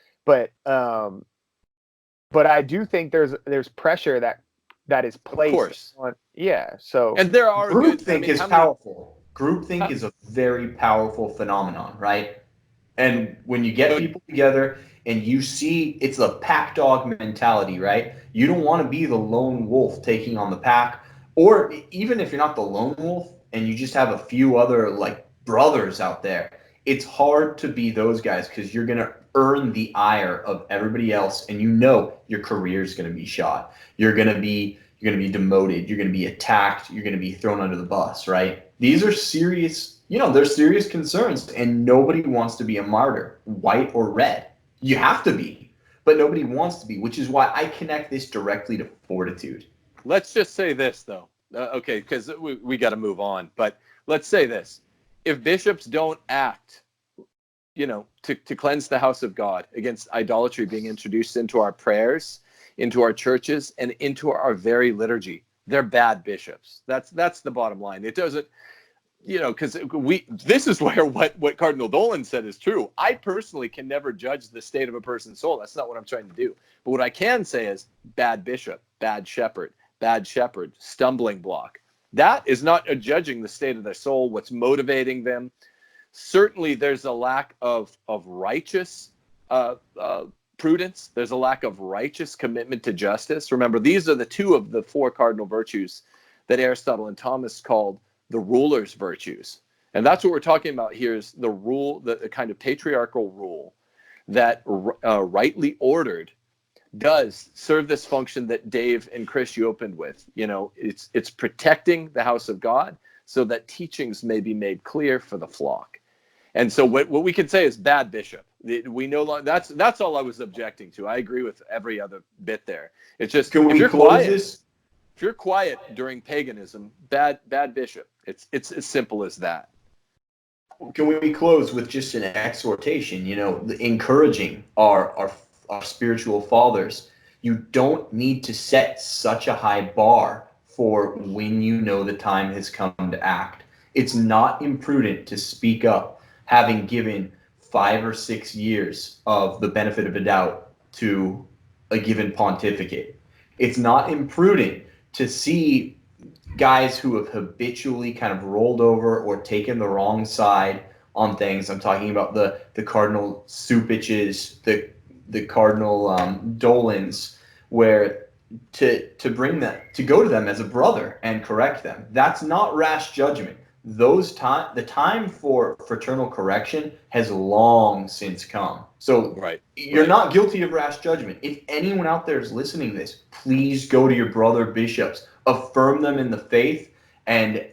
I do think there's pressure that is placed. Of course. So and there are groupthink is powerful. Groupthink is a very powerful phenomenon, right? And when you get people together and you see, it's a pack dog mentality, right? You don't want to be the lone wolf taking on the pack, or even if you're not the lone wolf and you just have a few other like brothers out there, it's hard to be those guys because you're going to earn the ire of everybody else, and your career is going to be shot. You're going to be demoted. You're going to be attacked. You're going to be thrown under the bus, right? These are serious, they're serious concerns, and nobody wants to be a martyr, white or red. You have to be, but nobody wants to be, which is why I connect this directly to fortitude. Let's just say this, though. Okay, because we got to move on. But let's say this. If bishops don't act, to cleanse the house of God against idolatry being introduced into our prayers, into our churches, and into our very liturgy, they're bad bishops. That's the bottom line. It doesn't, because this is where what Cardinal Dolan said is true. I personally can never judge the state of a person's soul. That's not what I'm trying to do. But what I can say is bad bishop, bad shepherd, stumbling block. That is not judging the state of their soul, what's motivating them. Certainly there's a lack of righteous prudence. There's a lack of righteous commitment to justice. Remember, these are the two of the four cardinal virtues that Aristotle and Thomas called the ruler's virtues. And that's what we're talking about here, is the rule, the kind of patriarchal rule that rightly ordered does serve this function that Dave and Chris, you opened with. It's protecting the house of God so that teachings may be made clear for the flock. And so what we can say is bad bishop. We no longer, that's all I was objecting to. I agree with every other bit there. It's just, if you're quiet during paganism, bad bishop. It's as simple as that. can we close with just an exhortation? Encouraging our spiritual fathers. You don't need to set such a high bar for when you know the time has come to act. It's not imprudent to speak up, having given 5 or 6 years of the benefit of a doubt to a given pontificate. It's not imprudent to see guys who have habitually kind of rolled over or taken the wrong side on things. I'm talking about the Cardinal Supiches, the Cardinal Dolans, where to bring them, to go to them as a brother and correct them. That's not rash judgment. The time for fraternal correction has long since come. So you're not guilty of rash judgment. If anyone out there is listening to this, please go to your brother bishops, affirm them in the faith, and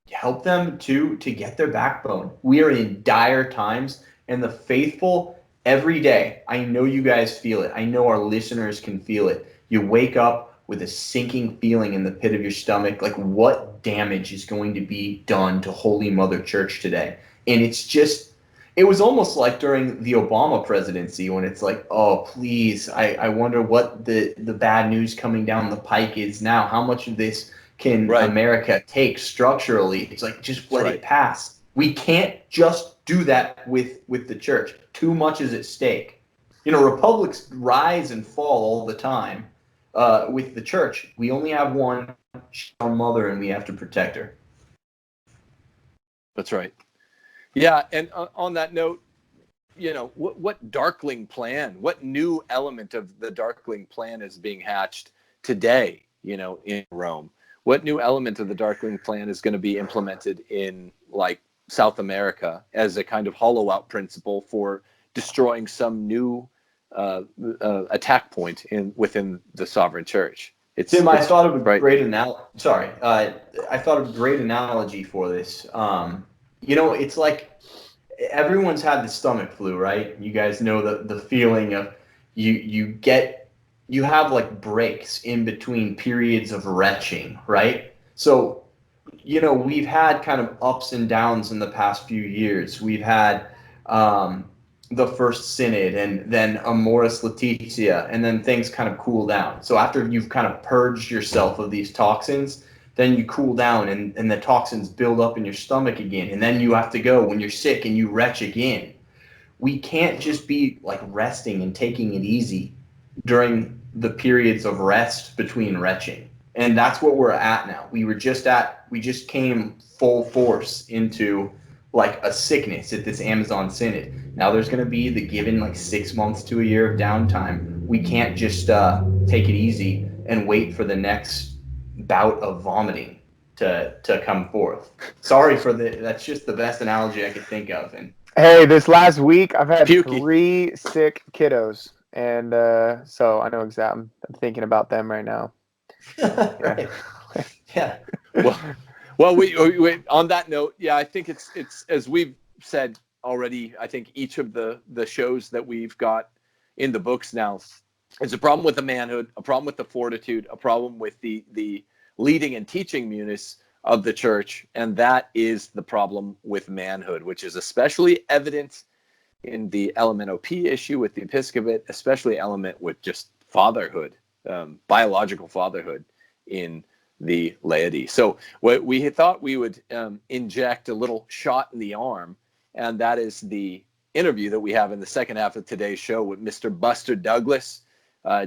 help them to get their backbone. We are in dire times, and the faithful every day, I know you guys feel it. I know our listeners can feel it. You wake up with a sinking feeling in the pit of your stomach, like what damage is going to be done to Holy Mother Church today? And it was almost like during the Obama presidency when it's like, oh, please, I wonder what the bad news coming down the pike is now. How much of this can America take structurally? It's like, just let it pass. We can't just do that with the church. Too much is at stake. Republics rise and fall all the time. With the church, we only have one, our mother, and we have to protect her. That's right. Yeah, and on that note, what darkling plan, what new element of the darkling plan is being hatched today, in Rome? What new element of the darkling plan is going to be implemented in, like, South America as a kind of hollow out principle for destroying some new attack point within the sovereign church? Tim, I thought of a great analogy. Sorry, I thought of a great analogy for this. It's like everyone's had the stomach flu, right? You guys know the feeling of you have like breaks in between periods of retching, right? So, we've had kind of ups and downs in the past few years. We've had the first synod, and then Amoris Laetitia, and then things kind of cool down. So after you've kind of purged yourself of these toxins, then you cool down, and the toxins build up in your stomach again, and then you have to go when you're sick and you retch again. We can't just be like resting and taking it easy during the periods of rest between retching. And that's what we're at now. We just came full force into like a sickness at this Amazon Synod. Now there's going to be the given like 6 months to a year of downtime. We can't just take it easy and wait for the next bout of vomiting to come forth. Sorry for that's just the best analogy I could think of. And hey, this last week I've had 3 sick kiddos, and so I know exactly. I'm thinking about them right now. Right. Yeah. Well, we on that note, yeah, I think it's as we've said already. I think each of the shows that we've got in the books now is a problem with the manhood, a problem with the fortitude, a problem with the leading and teaching munis of the church, and that is the problem with manhood, which is especially evident in the LMNOP issue with the episcopate, especially element with just fatherhood, biological fatherhood in the laity. So what we thought we would inject a little shot in the arm, and that is the interview that we have in the second half of today's show with Mr. Buster Douglas.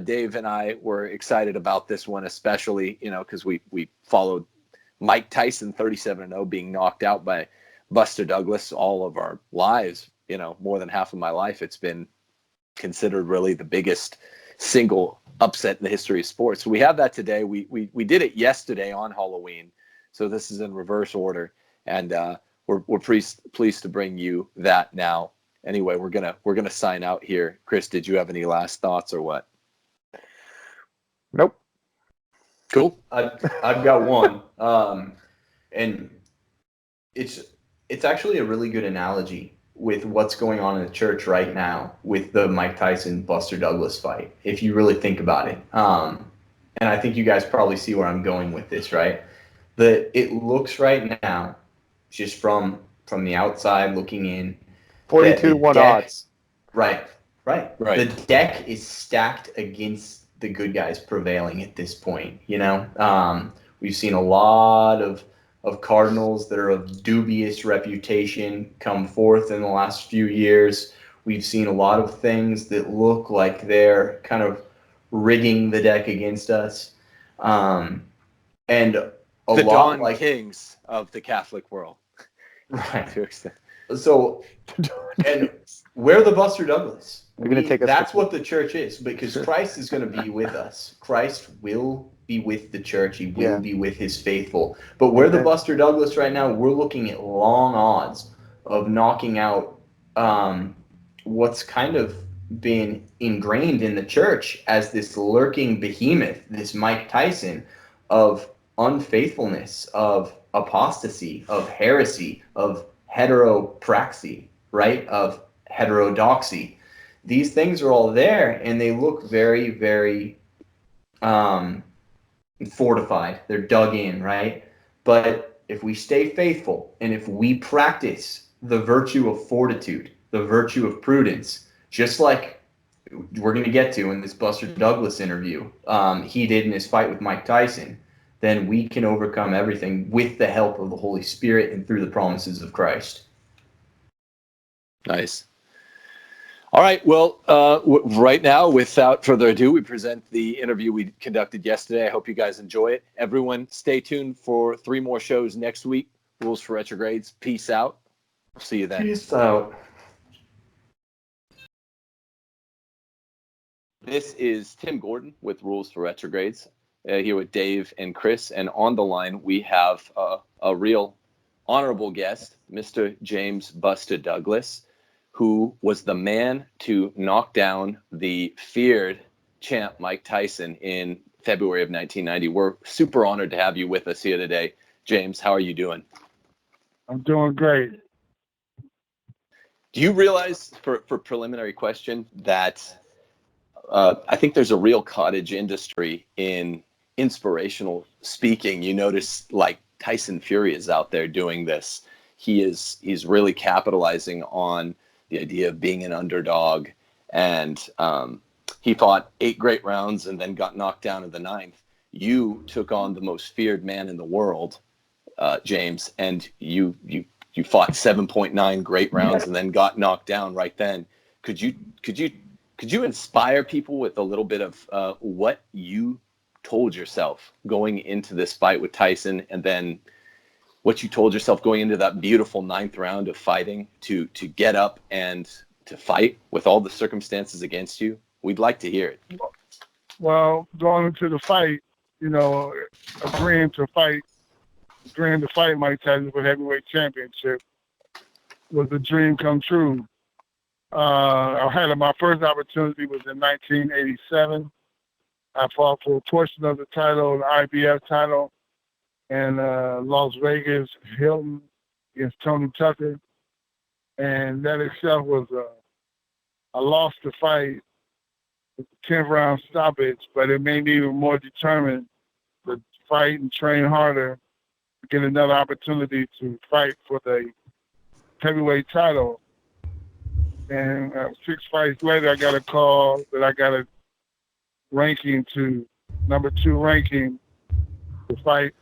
Dave and I were excited about this one, especially, because we followed Mike Tyson 37-0 being knocked out by Buster Douglas all of our lives. More than half of my life, it's been considered really the biggest single upset in the history of sports. So we have that today. We did it yesterday on Halloween, so this is in reverse order, and we're pleased to bring you that now. Anyway, we're gonna sign out here. Chris, did you have any last thoughts or what? Nope. Cool. I've got one, and it's actually a really good analogy with what's going on in the church right now with the Mike Tyson Buster Douglas fight, if you really think about it. And I think you guys probably see where I'm going with this, right? It looks right now, just from from the outside looking in. 42 to 1 odds. Right. The deck is stacked against the good guys prevailing at this point. We've seen a lot of Cardinals that are of dubious reputation come forth in the last few years. We've seen a lot of things that look like they're kind of rigging the deck against us. And the Dawn Kings of the Catholic world. Right. So, and we're the Buster Douglas. That's what the church is, because Christ is going to be with us. Christ will be with the church. He will be with his faithful. But we're the Buster Douglas right now. We're looking at long odds of knocking out what's kind of been ingrained in the church as this lurking behemoth, this Mike Tyson of unfaithfulness, of apostasy, of heresy, of heteropraxy, right? Of heterodoxy. These things are all there, and they look very, very fortified. They're dug in, right? But if we stay faithful, and if we practice the virtue of fortitude, the virtue of prudence, just like we're going to get to in this Buster Douglas interview, he did in his fight with Mike Tyson, then we can overcome everything with the help of the Holy Spirit and through the promises of Christ. Nice. All right. Well, right now, without further ado, we present the interview we conducted yesterday. I hope you guys enjoy it. Everyone, stay tuned for 3 more shows next week. Rules for Retrogrades. Peace out. See you then. Peace out. This is Tim Gordon with Rules for Retrogrades, here with Dave and Chris. And on the line, we have a real honorable guest, Mr. James Buster Douglas, who was the man to knock down the feared champ Mike Tyson in February of 1990. We're super honored to have you with us here today. James, how are you doing? I'm doing great. Do you realize, for preliminary question, that I think there's a real cottage industry in inspirational speaking? You notice, like, Tyson Fury is out there doing this. He's really capitalizing on the idea of being an underdog, and he fought 8 great rounds and then got knocked down in the 9th. You took on the most feared man in the world, James, and you fought 7.9 great rounds and then got knocked down right then. Could you inspire people with a little bit of what you told yourself going into this fight with Tyson, and then what you told yourself going into that beautiful 9th round of fighting to get up and to fight with all the circumstances against you? We'd like to hear it. Well, going into the fight, agreeing to fight Mike Tyson for the heavyweight championship was a dream come true. I had my first opportunity was in 1987. I fought for a portion of the title, the IBF title, in Las Vegas, Hilton, against Tony Tucker. And that itself was I lost the fight with the 10th round stoppage, but it made me even more determined to fight and train harder to get another opportunity to fight for the heavyweight title. And 6 fights later, I got a call that I got a ranking to number 2 ranking to fight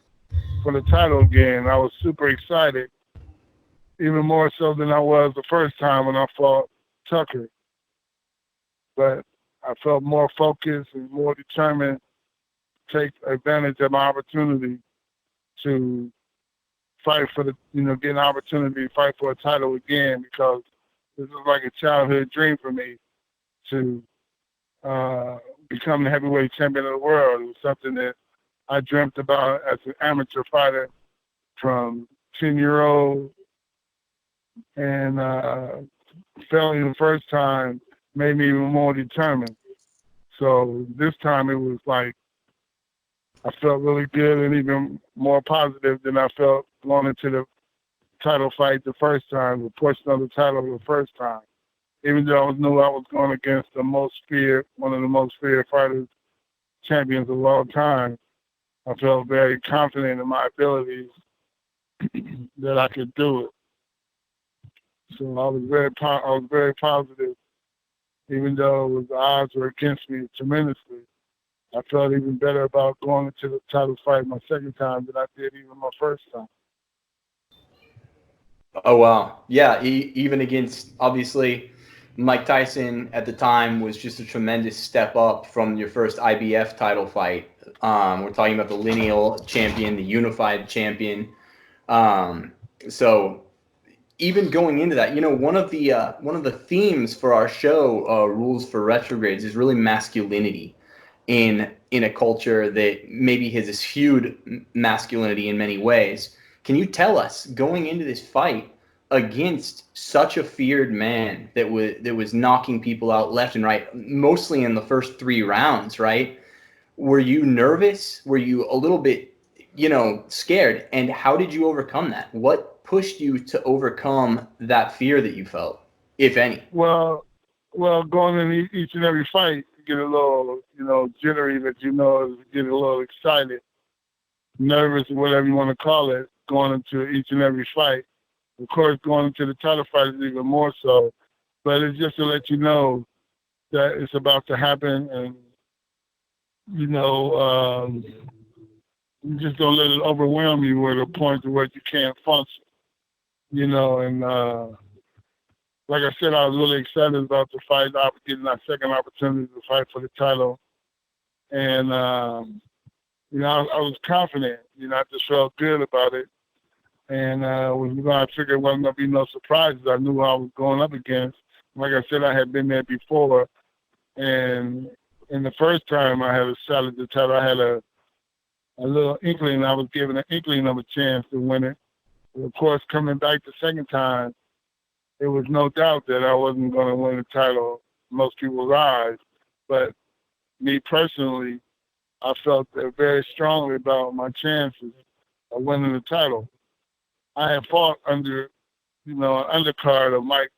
for the title again. I was super excited, even more so than I was the first time when I fought Tucker. But I felt more focused and more determined to take advantage of my opportunity to fight for get an opportunity to fight for a title again, because this is like a childhood dream for me to become the heavyweight champion of the world. It was something that I dreamt about as an amateur fighter from 10-year-old, and failing the first time made me even more determined. So this time it was like I felt really good and even more positive than I felt going into the title fight the first time, the portion of the title the first time. Even though I knew I was going against one of the most feared fighters, champions of all time, I felt very confident in my abilities that I could do it. So I was very positive, even though the odds were against me tremendously. I felt even better about going into the title fight my second time than I did even my first time. Oh, wow. Yeah, even against, obviously, Mike Tyson at the time was just a tremendous step up from your first IBF title fight. We're talking about the lineal champion, the unified champion. So even going into that, one of the themes for our show, Rules for Retrogrades, is really masculinity in a culture that maybe has eschewed masculinity in many ways. Can you tell us, going into this fight against such a feared man that was knocking people out left and right, mostly in the first 3 rounds, right? Were you nervous? Were you a little bit, scared? And how did you overcome that? What pushed you to overcome that fear that you felt, if any? Well, going in each and every fight, you get a little, jittery, that get a little excited, nervous, whatever you want to call it, going into each and every fight. Of course, going into the title fight is even more so. But it's just to let you know that it's about to happen, and you just don't let it overwhelm you to the point to where you can't function. And like I said, I was really excited about the fight, getting that second opportunity to fight for the title. And, I was confident. I just felt good about it. And I figured it wasn't going to be no surprises. I knew who I was going up against. Like I said, I had been there before. And in the first time I had a shot at the title, I had a little inkling. I was given an inkling of a chance to win it. And of course, coming back the second time, there was no doubt that I wasn't going to win the title in most people's eyes. But me personally, I felt very strongly about my chances of winning the title. I had fought under, an undercard of Mike,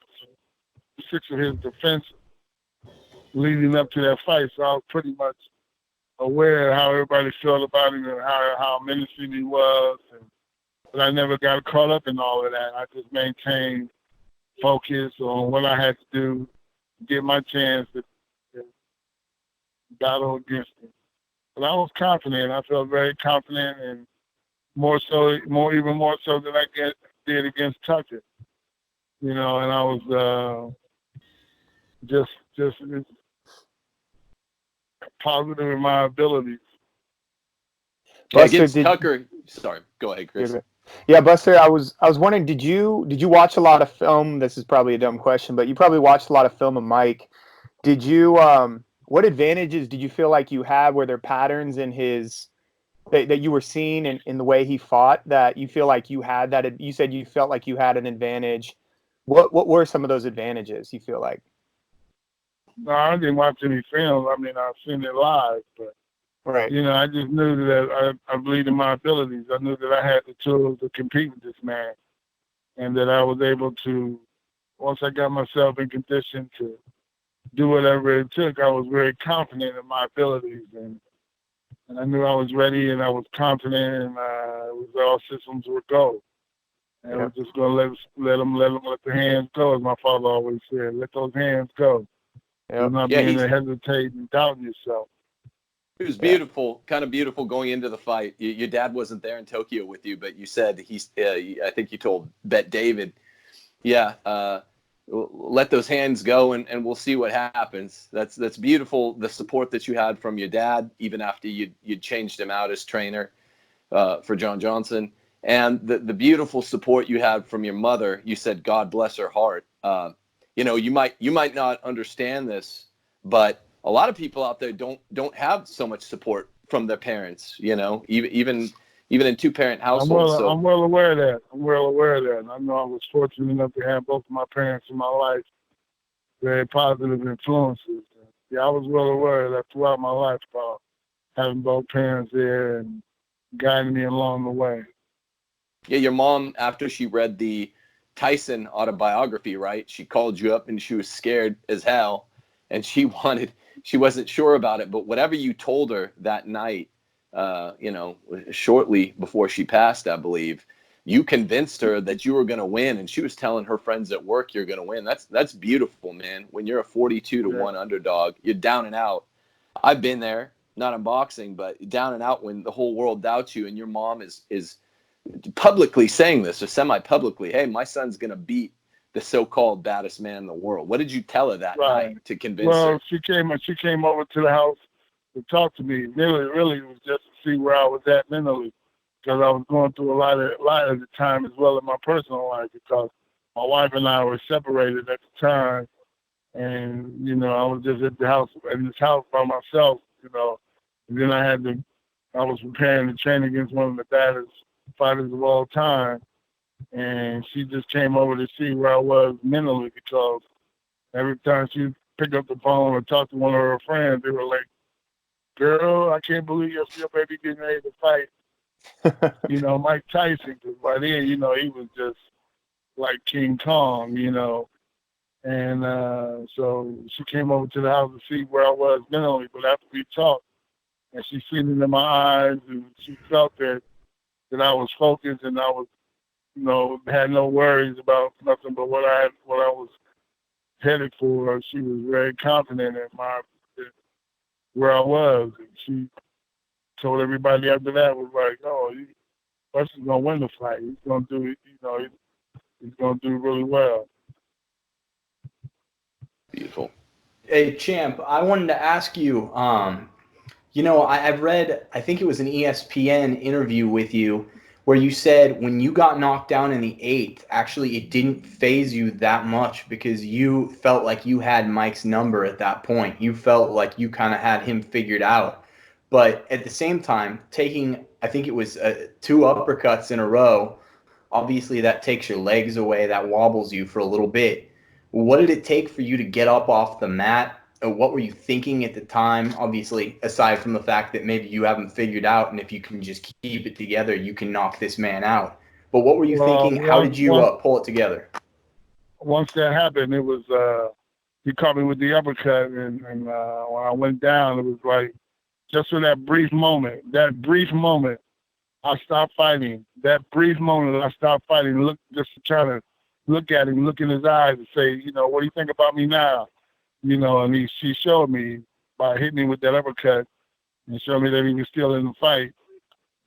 6 of his defense leading up to that fight. So I was pretty much aware of how everybody felt about him and how menacing he was. But I never got caught up in all of that. I just maintained focus on what I had to do to get my chance to battle against him. But I was confident. I felt very confident, and even more so than I did against Tucker. And I was just positive in my abilities. Yeah, against Tucker. Sorry, go ahead, Chris. Yeah, Buster, I was wondering, did you watch a lot of film? This is probably a dumb question, but you probably watched a lot of film of Mike. Did you what advantages did you feel like you had? Were there patterns in his that you were seeing in the way he fought that you feel like you had that you said you felt like you had an advantage? What were some of those advantages you feel like? No, I didn't watch any film. I mean, I've seen it live, but right. I just knew that I believed in my abilities. I knew that I had the tools to compete with this man, and that I was able to, once I got myself in condition to do whatever it took, I was very confident in my abilities, and I knew I was ready, and I was confident, and all systems were go. And I was just going to let the hands go, as my father always said. Let those hands go. You're not being to hesitate and doubting yourself. It was beautiful, kind of beautiful going into the fight. Your dad wasn't there in Tokyo with you, but you said I think you told Bet David, let those hands go and we'll see what happens. That's beautiful. The support that you had from your dad, even after you'd changed him out as trainer for John Johnson, and the beautiful support you had from your mother. You said, God bless her heart. You might not understand this, but a lot of people out there don't have so much support from their parents, even in 2-parent households. I'm well aware of that. And I know I was fortunate enough to have both of my parents in my life, very positive influences. Yeah, I was well aware of that throughout my life, about having both parents there and guiding me along the way. Yeah, your mom, after she read the Tyson autobiography, right? She called you up and she was scared as hell, and she wasn't sure about it, but whatever you told her that night, shortly before she passed, I believe, you convinced her that you were going to win, and she was telling her friends at work you're going to win. That's beautiful, man. When you're a 42-1 underdog, you're down and out. I've been there, not in boxing, but down and out when the whole world doubts you, and your mom is publicly saying this, or semi-publicly, hey, my son's going to beat the so-called baddest man in the world. What did you tell her that night to convince her? Well, she came over to the house to talk to me. Really, it was just to see where I was at mentally, because I was going through a lot at the time, as well in my personal life, because my wife and I were separated at the time, and I was just at this house by myself, and then I was preparing to train against one of the baddest fighters of all time, and she just came over to see where I was mentally, because every time she picked up the phone or talked to one of her friends, they were like, "Girl, I can't believe your baby getting ready to fight, Mike Tyson." Because by then, he was just like King Kong, And so she came over to the house to see where I was mentally. But after we talked, and she seen it in my eyes, and she felt that I was focused, and I was, had no worries about nothing but what I was headed for. She was very confident in where I was, and she told everybody after that, was like, "Oh, Buster's gonna win the fight. He's gonna do it. He's gonna do really well." Beautiful. Hey, Champ, I wanted to ask you, I've read, I think it was an ESPN interview with you, where you said when you got knocked down in the 8th, actually it didn't faze you that much because you felt like you had Mike's number at that point. You felt like you kind of had him figured out. But at the same time, taking, I think it was 2 uppercuts in a row, obviously that takes your legs away, that wobbles you for a little bit. What did it take for you to get up off the mat? What were you thinking at the time? Obviously, aside from the fact that maybe you haven't figured out, and if you can just keep it together, you can knock this man out. But what were you thinking? How did you pull it together? Once that happened, it was he caught me with the uppercut, and when I went down, it was like just for that brief moment, I stopped fighting. That brief moment, I stopped fighting. Just trying to look at him, look in his eyes, and say, "What do you think about me now?" And she showed me by hitting him with that uppercut and showed me that he was still in the fight.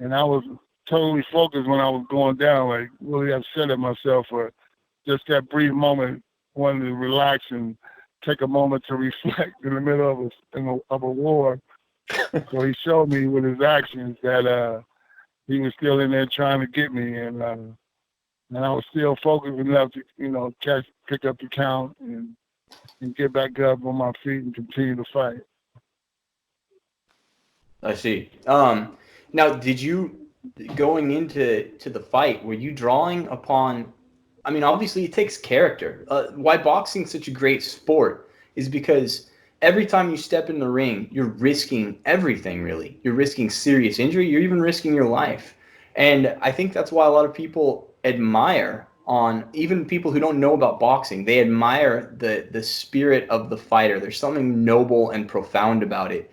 And I was totally focused when I was going down, like really upset at myself for just that brief moment, wanting to relax and take a moment to reflect in the middle of a war. So he showed me with his actions that he was still in there trying to get me, and I was still focused enough to, pick up the count and get back up on my feet and continue to fight. I see. Now, did you, going into the fight, were you drawing upon, I mean, obviously it takes character. Why boxing is such a great sport is because every time you step in the ring, you're risking everything, really. You're risking serious injury. You're even risking your life. And I think that's why a lot of people admire, on even people who don't know about boxing, they admire the spirit of the fighter. There's something noble and profound about it.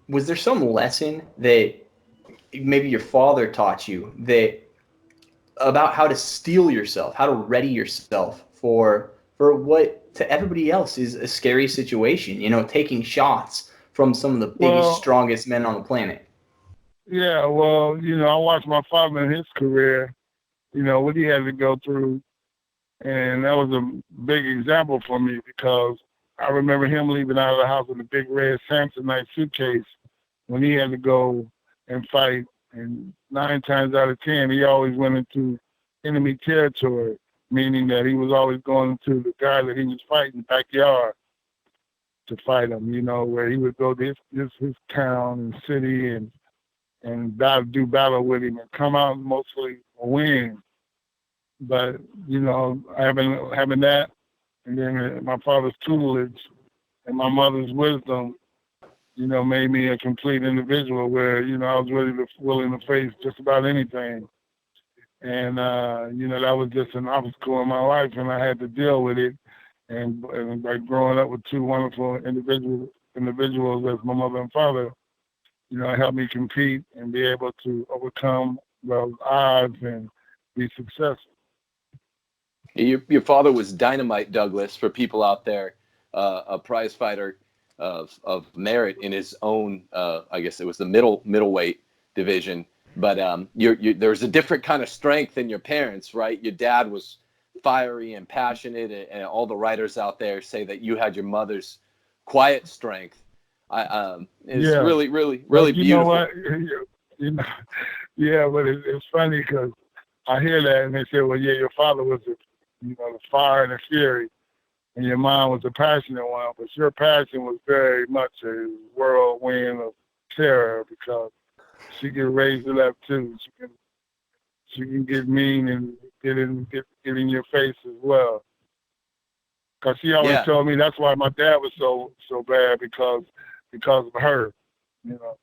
Was there some lesson that maybe your father taught you about how to steel yourself, how to ready yourself for what to everybody else is a scary situation, taking shots from some of the biggest, strongest men on the planet? Yeah, well, I watched my father in his career, what he had to go through, and that was a big example for me, because I remember him leaving out of the house with a big red Samsonite suitcase when he had to go and fight, and 9 times out of 10, he always went into enemy territory, meaning that he was always going to the guy that he was fighting backyard to fight him, where he would go to his town and city and do battle with him and come out mostly win. But, having that, and then my father's tutelage and my mother's wisdom, made me a complete individual where, I was willing to face just about anything. And, that was just an obstacle in my life, and I had to deal with it. And by growing up with 2 wonderful individuals as my mother and father, it helped me compete and be able to overcome those odds and be successful. Your father was Dynamite Douglas, for people out there, a prize fighter of merit in his own. I guess it was the middleweight division. But there's a different kind of strength in your parents, right? Your dad was fiery and passionate, and all the writers out there say that you had your mother's quiet strength. It's really, really, really beautiful. Know what? You know, yeah, but it's funny because I hear that and they say, well, yeah, your father was the fire and the fury, and your mom was a passionate one, but your passion was very much a whirlwind of terror because she can raise it up too. She can get mean and get in your face as well. Cause she always told me that's why my dad was so bad because of her, you know.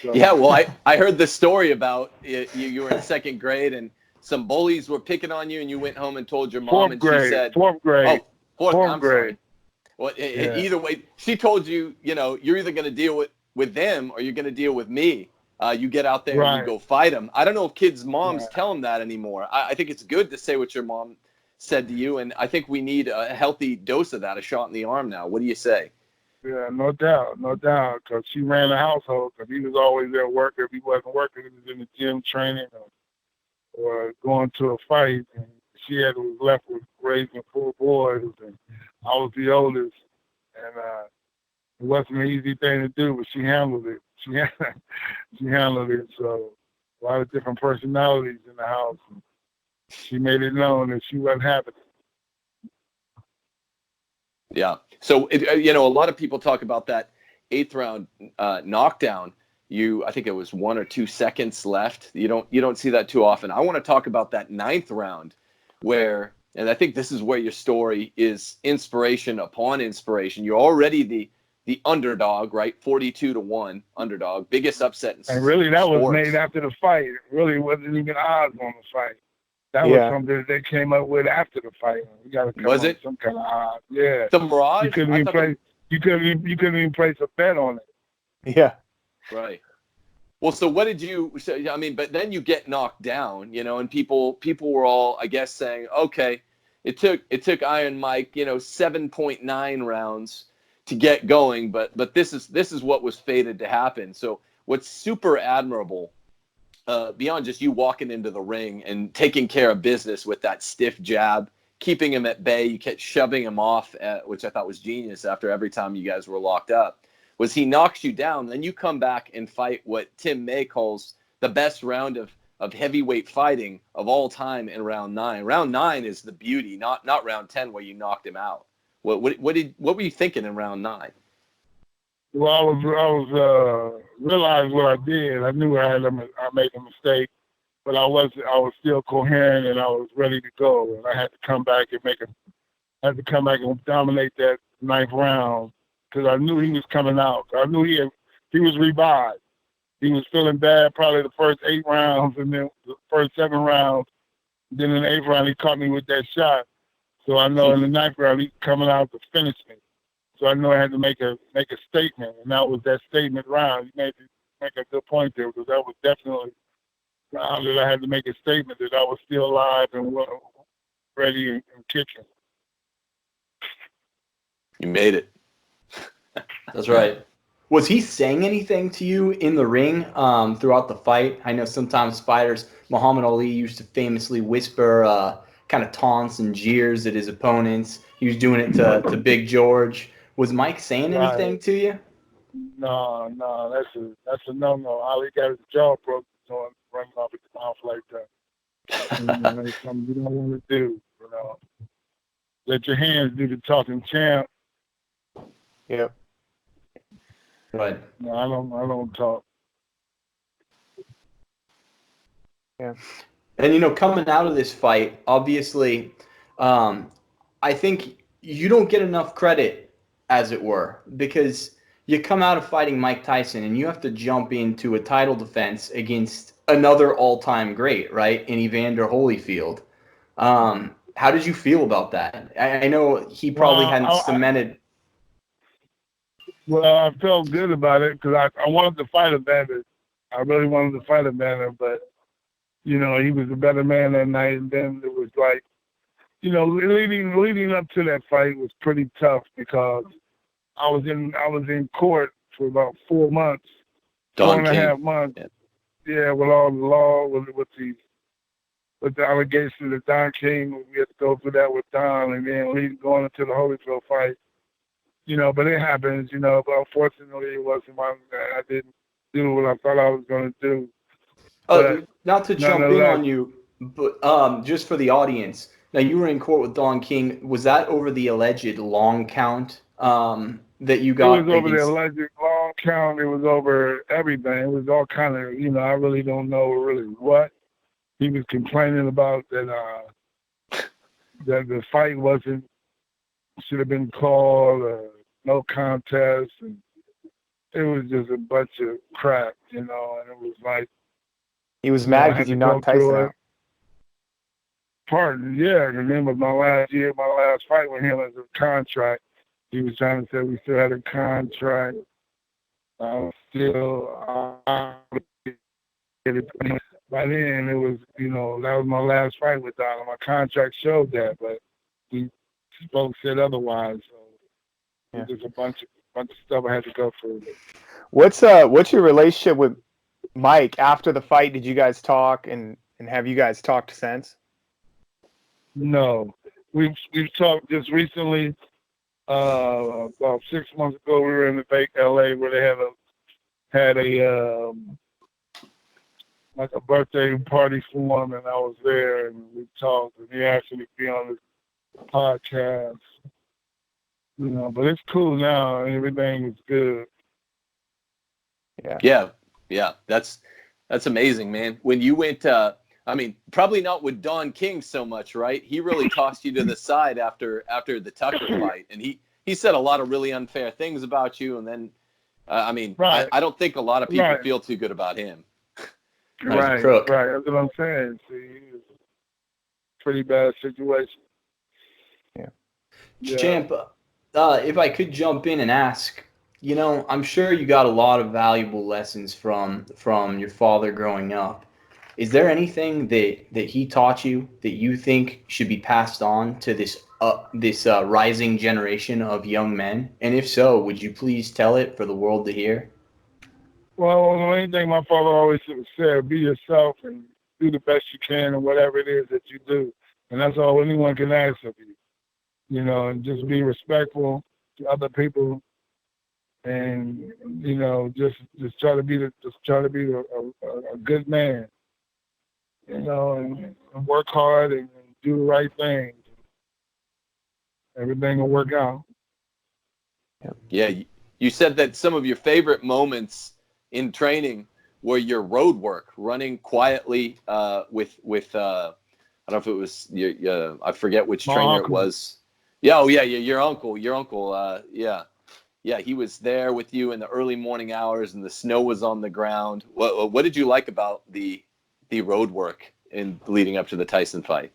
So. Yeah, well, I heard the story about you were in second grade and some bullies were picking on you, and you went home and told your mom, and she said, fourth grade. Oh, I'm grade. sorry. Well, either way, she told you, you're either going to deal with them or you're going to deal with me. You get out there and you go fight them. I don't know if kids' moms tell them that anymore. I think it's good to say what your mom said to you, and I think we need a healthy dose of that, a shot in the arm now. What do you say? Yeah, no doubt, because she ran the household, because he was always at work. If he wasn't working, he was in the gym training or going to a fight, and she was left with raising 4 boys, and I was the oldest, and it wasn't an easy thing to do, but she handled it. She handled it. So a lot of different personalities in the house. And she made it known that she wasn't happy. Yeah. So a lot of people talk about that 8th round knockdown. I think it was 1 or 2 seconds left. You don't see that too often. I want to talk about that 9th round where, and I think this is where your story is inspiration upon inspiration. You're already the underdog, right? 42-1 underdog, biggest upset in sports. And really, that was made after the fight. It really wasn't even odds on the fight. That was something that they came up with after the fight. We got to come up with some kind of odds. Yeah. The Mirage? You couldn't even place a bet on it. Yeah. Right. Well, so what did you say? I mean, but then you get knocked down, and people were all, I guess, saying, okay, it took Iron Mike, 7.9 rounds to get going, but this is what was fated to happen. So what's super admirable, beyond just you walking into the ring and taking care of business with that stiff jab, keeping him at bay, you kept shoving him off, which I thought was genius after every time you guys were locked up, was he knocks you down, then you come back and fight what Tim May calls the best round of heavyweight fighting of all time in round 9. Round 9 is the beauty, not round 10 where you knocked him out. What were you thinking in round 9? Well, I was realized what I did. I knew I made a mistake, but I was still coherent and I was ready to go. And I had to come back and dominate that 9th round because I knew he was coming out. I knew he was revived. He was feeling bad probably the first 8 rounds, and then the first 7 rounds. Then in the 8th round, he caught me with that shot. So I know in the 9th round, he's coming out to finish me. So I know I had to make a statement, and that was that statement round. You make a good point there, because that was definitely round that I had to make a statement that I was still alive and ready and kicking. You made it. That's right. Was he saying anything to you in the ring throughout the fight? I know sometimes fighters, Muhammad Ali used to famously whisper kind of taunts and jeers at his opponents. He was doing it to Big George. Was Mike saying anything to you? No, that's a no-no. Ali got his jaw broken running off his mouth like that. And, that's something you don't want to do. Let your hands do the talking, champ. Yep. Right. No, I don't talk. Yeah. And coming out of this fight, obviously, I think you don't get enough credit, as it were, because you come out of fighting Mike Tyson and you have to jump into a title defense against another all-time great, right, in Evander Holyfield. How did you feel about that? I know he probably hadn't cemented. Well, I felt good about it because I wanted to fight Evander. I really wanted to fight Evander, but You know, he was a better man that night. And then it was like, you know, leading up to that fight was pretty tough because I was in court for about 4 months, Don 4.5 King. months. Yeah. Yeah, with all the law, with the allegations of Don King. We had to go through that with Don, and then going into the Holyfield fight. You know, but it happens, you know, but unfortunately it wasn't I didn't do what I thought I was going to do. But Not to jump in on you, but just for the audience, now you were in court with Don King. Was that over the alleged long count that you got? It was over the alleged long count. It was over everything. It was all kind of, you know, I really don't know really what he was complaining about, that the fight should have been called no contest, and it was just a bunch of crap, you know. And it was like, He was mad because you knocked Tyson out. Pardon, yeah. And then with my last fight with him as a contract, he was trying to say we still had a contract. By then, it was, you know, that was my last fight with Don. My contract showed that, but we both said otherwise. So yeah. There's a bunch of stuff I had to go through. What's your relationship with Mike after the fight? Did you guys talk, and have you guys talked since? No, we've talked just recently. About 6 months ago, we were in the fake LA where they had a like a birthday party for him, and I was there, and we talked, and he asked me to be on his podcast. You know, but it's cool now. Everything is good. Yeah. That's amazing, man. When you went, I mean, probably not with Don King so much, right? He really tossed you to the side after the Tucker fight, and he said a lot of really unfair things about you. And then, I mean, right. I don't think a lot of people feel too good about him. Right. That's what I'm saying. See, it's a pretty bad situation. Yeah. Champ, if I could jump in and ask, you know, I'm sure you got a lot of valuable lessons from your father growing up. Is there anything that he taught you that you think should be passed on to this rising generation of young men? And if so, would you please tell it for the world to hear? Well, the main thing my father always said, be yourself and do the best you can in whatever it is that you do. And that's all anyone can ask of you. You know, and just be respectful to other people, and you know, just try to be a good man. You know, and work hard and do the right thing. Everything will work out. Yeah, you said that some of your favorite moments in training were your road work, running quietly with I don't know if it was your I forget which trainer it was. Yeah, your uncle. Yeah, he was there with you in the early morning hours, and the snow was on the ground. What did you like about the road work in leading up to the Tyson fight?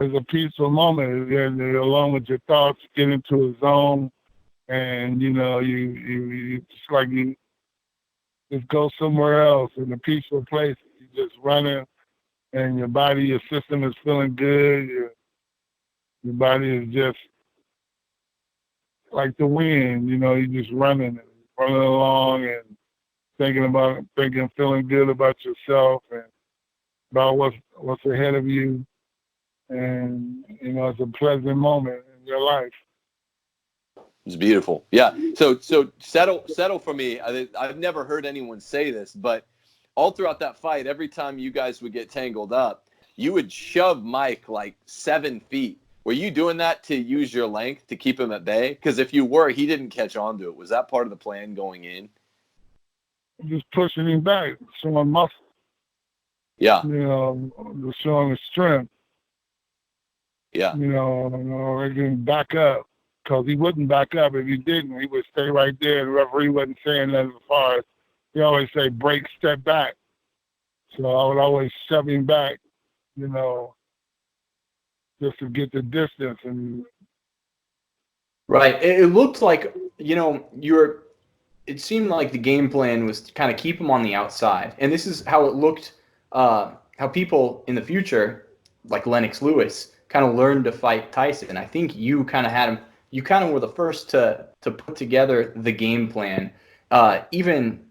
It's a peaceful moment, and along with your thoughts, get into a zone, and you know, you just like you just go somewhere else in a peaceful place. You just running, and your system is feeling good. Your body is just like the wind, you know, you're just running along and feeling good about yourself and about what's ahead of you. And, you know, it's a pleasant moment in your life. It's beautiful. Yeah. So settle for me. I've never heard anyone say this, but all throughout that fight, every time you guys would get tangled up, you would shove Mike like 7 feet. Were you doing that to use your length to keep him at bay? Because if you were, he didn't catch on to it. Was that part of the plan going in? Just pushing him back, showing muscle. Yeah. You know, showing his strength. Yeah. You know, making back up. Because he wouldn't back up if he didn't. He would stay right there. The referee wasn't saying that as far as, he always say, break, step back. So I would always shove him back, you know, just to get the distance. And right. It looked like, you know, it seemed like the game plan was to kind of keep him on the outside. And this is how it looked how people in the future, like Lennox Lewis, kind of learned to fight Tyson. I think you kind of had him. You kind of were the first to put together the game plan, even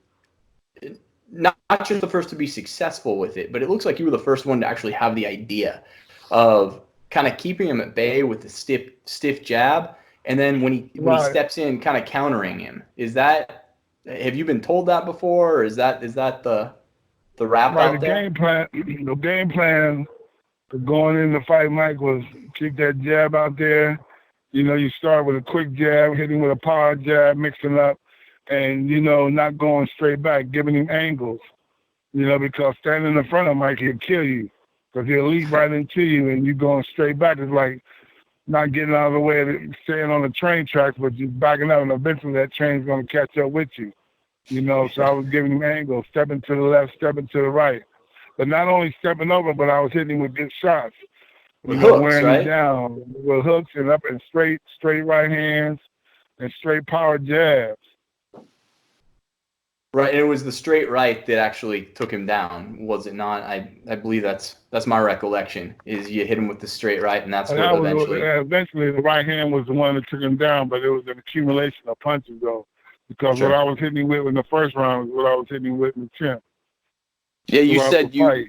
not just the first to be successful with it, but it looks like you were the first one to actually have the idea of kind of keeping him at bay with the stiff jab, and then when he steps in, kind of countering him. Have you been told that before, or is that the rap out there? The game plan for going in the fight, Mike, was keep that jab out there. You start with a quick jab, hitting with a power jab, mixing up, and, not going straight back, giving him angles, because standing in front of Mike, he'll kill you because he'll leap right into you, and you going straight back. It's like not getting out of the way of staying on the train tracks, but just backing up, and eventually that train's going to catch up with you. So I was giving him angles, stepping to the left, stepping to the right. But not only stepping over, but I was hitting him with good shots. With hooks, wearing right? him down with hooks and up and straight right hands and straight power jabs. Right, and it was the straight right that actually took him down, was it not? I believe that's my recollection, is you hit him with the straight right, and that's what eventually... Eventually, the right hand was the one that took him down, but it was an accumulation of punches, though, because Sure. what I was hitting him with in the first round was what I was hitting him with in the 10th. Yeah, you said fight,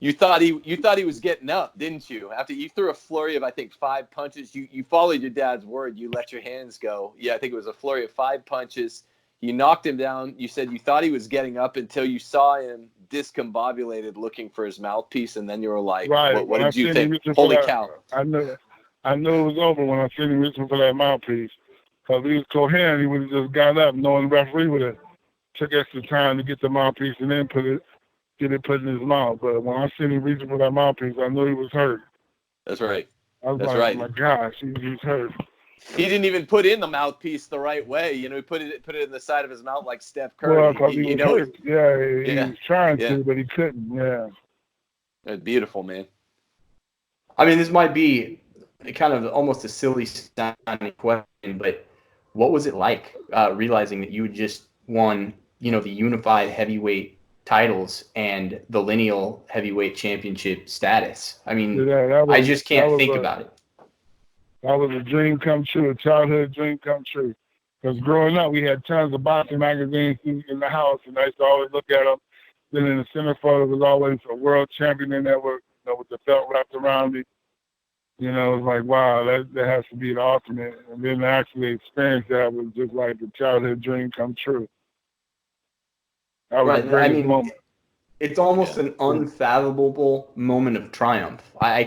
You thought he was getting up, didn't you? After you threw a flurry of, I think, 5 punches, you followed your dad's word. You let your hands go. Yeah, I think it was a flurry of 5 punches. You knocked him down. You said you thought he was getting up until you saw him discombobulated looking for his mouthpiece, and then you were like, right. what did you think? Holy cow. I knew it was over when I seen him reaching for that mouthpiece. Because he was coherent, he would have just got up, knowing the referee would have took extra time to get the mouthpiece and then get it put in his mouth. But when I seen him reaching for that mouthpiece, I knew he was hurt. That's right. I was like, oh my gosh, he's hurt. He didn't even put in the mouthpiece the right way. He put it in the side of his mouth like Steph Curry. Well, because he was hurt. He was trying to, but he couldn't. Yeah. That's beautiful, man. I mean, this might be kind of almost a silly sounding question, but what was it like realizing that you had just won, the unified heavyweight titles and the lineal heavyweight championship status? I mean, I just can't think about it. That was a dream come true, a childhood dream come true. Because growing up, we had tons of boxing magazines in the house, and I used to always look at them. Then in the center photo was always a world champion in there with the belt wrapped around it. It was like, wow, that has to be the ultimate. And then to actually experience that was just like the childhood dream come true. That was the greatest moment. It's almost an unfathomable moment of triumph. I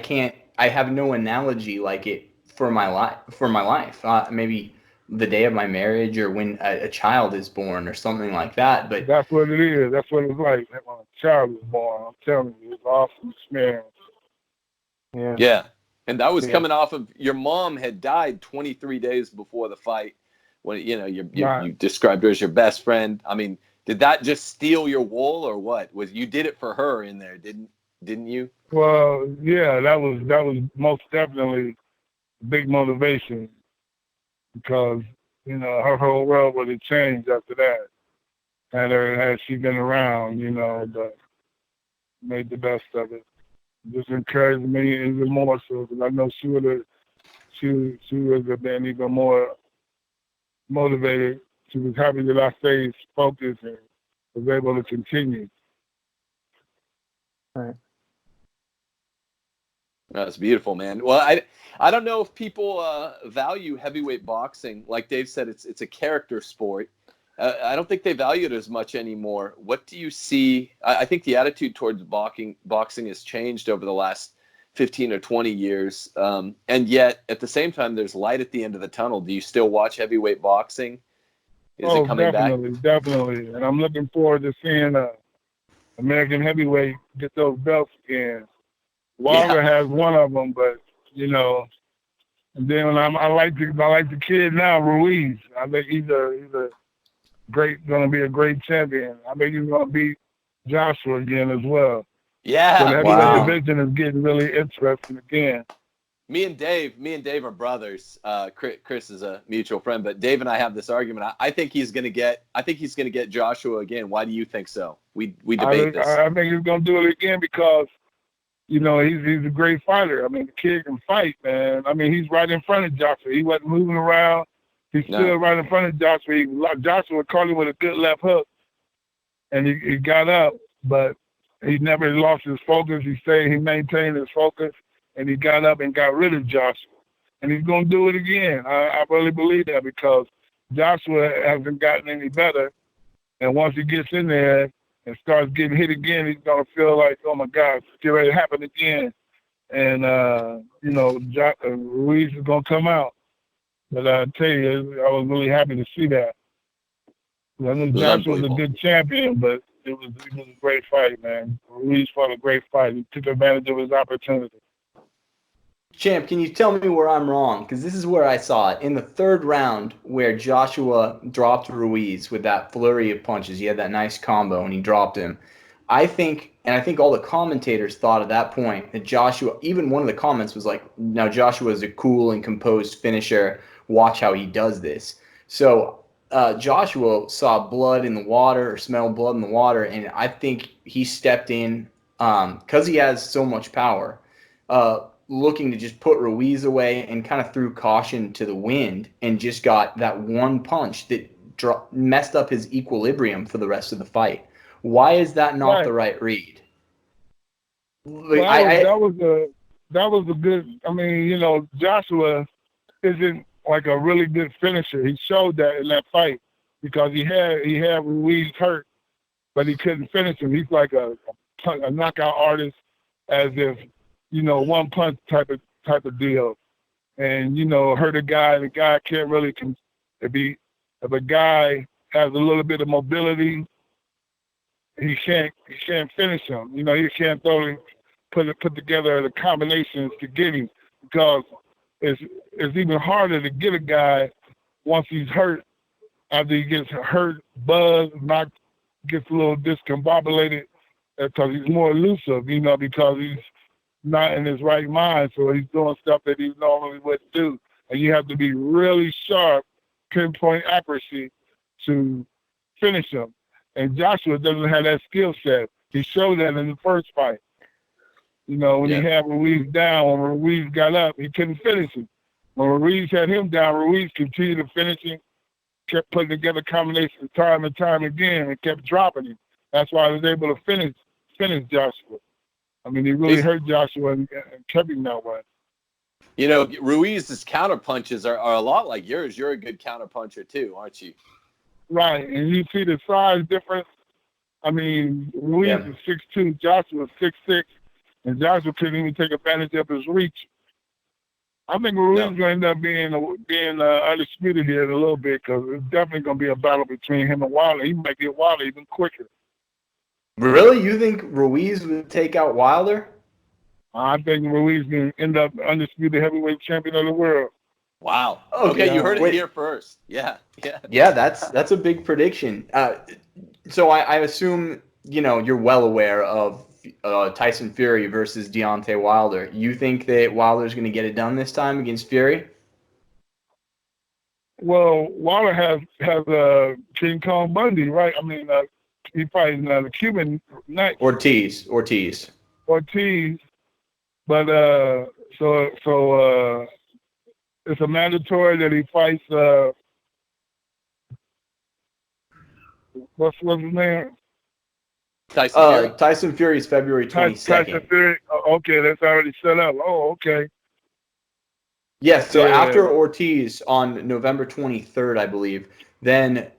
have no analogy like it for my life. Maybe the day of my marriage or when a child is born or something like that. But that's what it is. That's what it's like when a child is born. I'm telling you, it's awesome experience. Yeah. Yeah. And that was coming off of your mom had died 23 days before the fight. When you described her as your best friend. I mean, did that just steal your wool or what? You did it for her in there, didn't you? Well, yeah, that was most definitely a big motivation because her whole world would have changed after that. Had she been around, but made the best of it. Just encouraged me even more so because I know she would have been even more motivated. She was happy that I stayed focused and was able to continue. Right. That's beautiful, man. Well, I don't know if people value heavyweight boxing. Like Dave said, it's a character sport. I don't think they value it as much anymore. What do you see? I think the attitude towards boxing has changed over the last 15 or 20 years. And yet, at the same time, there's light at the end of the tunnel. Do you still watch heavyweight boxing? Is it coming back? Definitely. And I'm looking forward to seeing American heavyweight get those belts again. Wilder has one of them, but, and then I like the kid now, Ruiz. I think he's a going to be a great champion. I think he's going to beat Joshua again as well. Yeah, so the heavyweight division is getting really interesting again. Me and Dave are brothers. Chris is a mutual friend, but Dave and I have this argument. I think he's going to get Joshua again. Why do you think so? We debate this. I think he's gonna do it again because he's a great fighter. I mean, the kid can fight, man. I mean, he's right in front of Joshua. He wasn't moving around. He's still right in front of Joshua. Joshua caught him with a good left hook, and he got up, but he never lost his focus. He maintained his focus, and he got up and got rid of Joshua. And he's going to do it again. I really believe that because Joshua hasn't gotten any better. And once he gets in there and starts getting hit again, he's going to feel like, oh, my God, it's getting ready to happen again. And, Ruiz is going to come out. But I tell you, I was really happy to see that. I know Joshua was a good champion, but it was a great fight, man. Ruiz fought a great fight. He took advantage of his opportunity. Champ, can you tell me where I'm wrong? Because this is where I saw it. In the third round, where Joshua dropped Ruiz with that flurry of punches, he had that nice combo, and he dropped him. I think all the commentators thought at that point that Joshua, even one of the comments was like, now Joshua is a cool and composed finisher. Watch how he does this. So Joshua saw blood in the water or smelled blood in the water, and I think he stepped in because he has so much power, looking to just put Ruiz away and kind of threw caution to the wind and just got that one punch that messed up his equilibrium for the rest of the fight. Why is that not the right read? That was a good. I mean, Joshua isn't like a really good finisher. He showed that in that fight because he had Ruiz hurt, but he couldn't finish him. He's like a knockout artist, as if one punch type of deal, and hurt a guy. The guy can't really if a guy has a little bit of mobility, he can't finish him. He can't put together the combinations to get him because it's even harder to get a guy once he's hurt. After he gets hurt, buzzed, knocked, gets a little discombobulated because he's more elusive, because he's not in his right mind, so he's doing stuff that he normally wouldn't do. And you have to be really sharp, pinpoint accuracy to finish him. And Joshua doesn't have that skill set. He showed that in the first fight. When he had Ruiz down, when Ruiz got up, he couldn't finish him. When Ruiz had him down, Ruiz continued to finish him, kept putting together combinations time and time again, and kept dropping him. That's why he was able to finish Joshua. I mean, he really hurt Joshua and kept him that way. Ruiz's counter punches are a lot like yours. You're a good counter puncher too, aren't you? Right, and you see the size difference. I mean, Ruiz is 6'2", Joshua is 6'6", and Joshua couldn't even take advantage of his reach. I think Ruiz is going to end up being undisputed here in a little bit because it's definitely going to be a battle between him and Wilder. He might get Wilder even quicker. Really? You think Ruiz would take out Wilder? I think Ruiz can end up undisputed heavyweight champion of the world. Wow. Okay, you heard it here first. Yeah. That's a big prediction. So I assume you're well aware of Tyson Fury versus Deontay Wilder. You think that Wilder's going to get it done this time against Fury? Well, Wilder has King Kong Bundy, right? I mean, he fighting the Cuban knight. Ortiz. But so it's a mandatory that he fights. What's his name? Tyson Fury. Tyson Fury is February 22nd. Tyson Fury. Okay, that's already set up. Oh, okay. Yes. So after Ortiz on November 23rd, I believe, then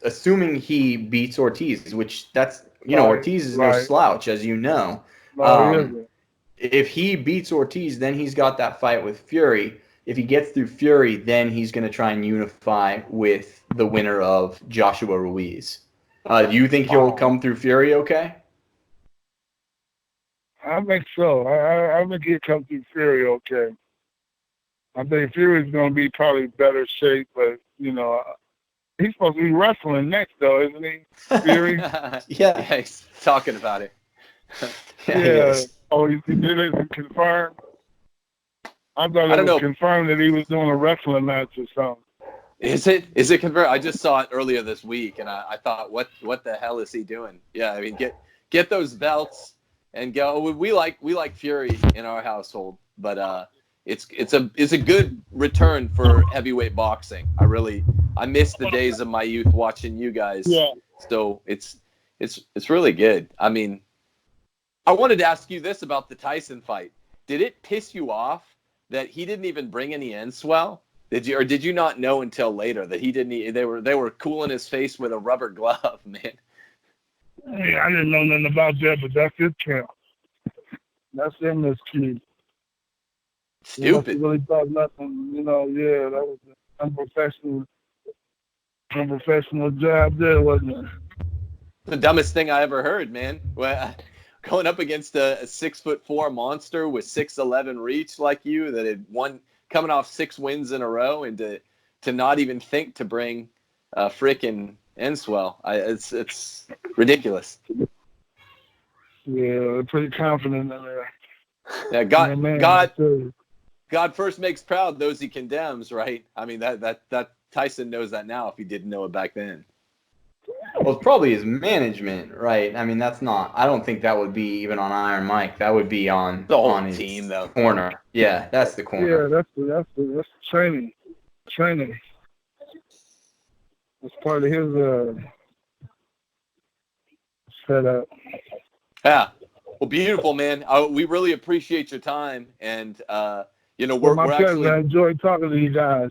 assuming he beats Ortiz, which that's Ortiz is no slouch, as you know. If he beats Ortiz, then he's got that fight with Fury. If he gets through Fury, then he's going to try and unify with the winner of Joshua Ruiz. Do you think he'll come through Fury okay? I think so. I think he'll come through Fury okay. I think Fury's going to be probably better shape, but, he's supposed to be wrestling next, though, isn't he? Fury? Yeah, he's talking about it. Yeah. Oh, he did it confirmed? I thought it was confirmed that he was doing a wrestling match or something. Is it convert? I just saw it earlier this week, and I thought, what the hell is he doing? Yeah, I mean, get those belts and go. We like Fury in our household, but it's a good return for heavyweight boxing. I miss the days of my youth watching you guys. Yeah. So it's really good. I mean, I wanted to ask you this about the Tyson fight. Did it piss you off that he didn't even bring any end swell? Did you not know until later that he didn't? They were cooling his face with a rubber glove, man. Hey, I didn't know nothing about that, but that's his camp. That's him, this kid. Stupid. He really thought nothing, yeah, that was an unprofessional job there, wasn't it? The dumbest thing I ever heard, man. Going up against a 6'4" monster with 6'11" reach like you that had coming off 6 wins in a row, and to not even think to bring a frickin' Enswell. It's ridiculous. Yeah, they're pretty confident in there. Yeah, God first makes proud those he condemns, right? I mean that Tyson knows that now if he didn't know it back then. Well, it's probably his management, right? I mean, I don't think that would be even on Iron Mike. That would be on the whole on his team, though. Corner. Yeah, that's the corner. Yeah, that's the training. Training. It's part of his setup. Yeah. Well, beautiful, man. We really appreciate your time, and we're actually. I enjoyed talking to you guys.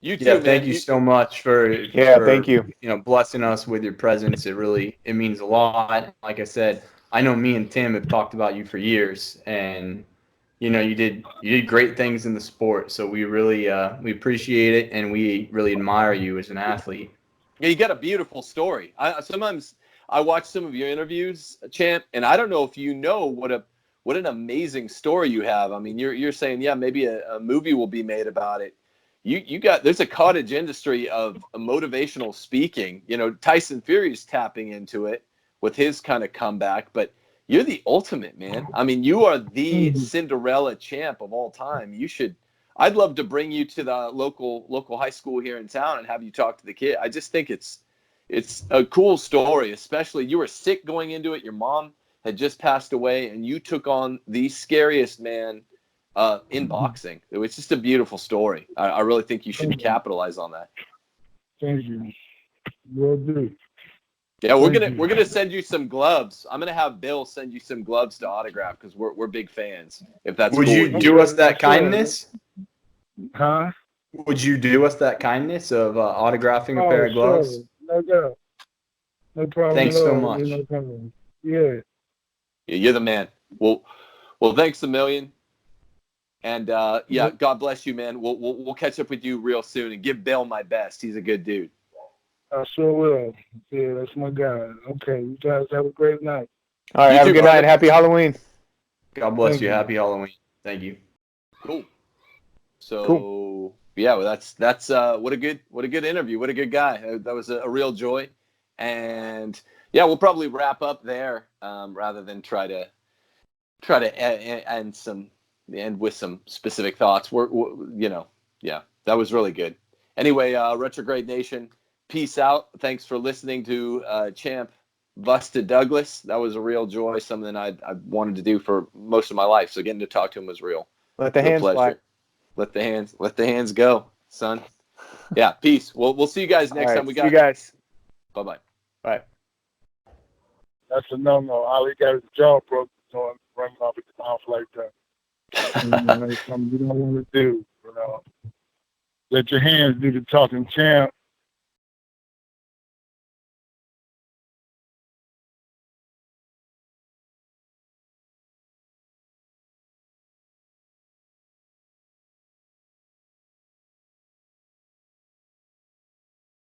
You too, Yeah, man. thank you so much for thank you. Blessing us with your presence. It means a lot. Like I said, I know me and Tim have talked about you for years, and you did great things in the sport. So we really we appreciate it, and we really admire you as an athlete. Yeah, you got a beautiful story. Sometimes I watch some of your interviews, Champ, and I don't know if you know what an amazing story you have. I mean, you're saying, yeah, maybe a movie will be made about it. There's a cottage industry of motivational speaking. Tyson Fury's tapping into it with his kind of comeback, but you're the ultimate, man. I mean, you are the Cinderella champ of all time. I'd love to bring you to the local high school here in town and have you talk to the kid. I just think it's a cool story, especially you were sick going into it. Your mom had just passed away, and you took on the scariest man in boxing. It was just a beautiful story. I really think you should capitalize on that. Thank you. Will do. Yeah, we're gonna send you some gloves. I'm gonna have Bill send you some gloves to autograph because we're big fans. If that's would cool you with do us that kindness? Huh? Would you do us that kindness of autographing a pair of gloves? Sure. No doubt. No problem. Thanks so much. No problem. Yeah. You're the man. Well, thanks a million. And God bless you, man. We'll catch up with you real soon, and give Bill my best. He's a good dude. I sure will. Yeah, that's my guy. Okay, you guys have a great night. All right, have a good night. Happy Halloween. God bless you. Happy Halloween. Thank you. Cool. So yeah, well, that's what a good interview. What a good guy. That was a real joy. And yeah, we'll probably wrap up there rather than try to end with some specific thoughts. That was really good. Anyway, Retrograde Nation, peace out. Thanks for listening to Champ Busted Douglas. That was a real joy, something I wanted to do for most of my life. So getting to talk to him was real. Let the hands fly. Let the hands go, son. Yeah, peace. We'll see you guys next time. See you guys. Bye-bye. Bye. That's a no-no. Ali got his jaw broken, so I'm running off his mouth like that. That's something you don't want to do. Let your hands do the talking, champ.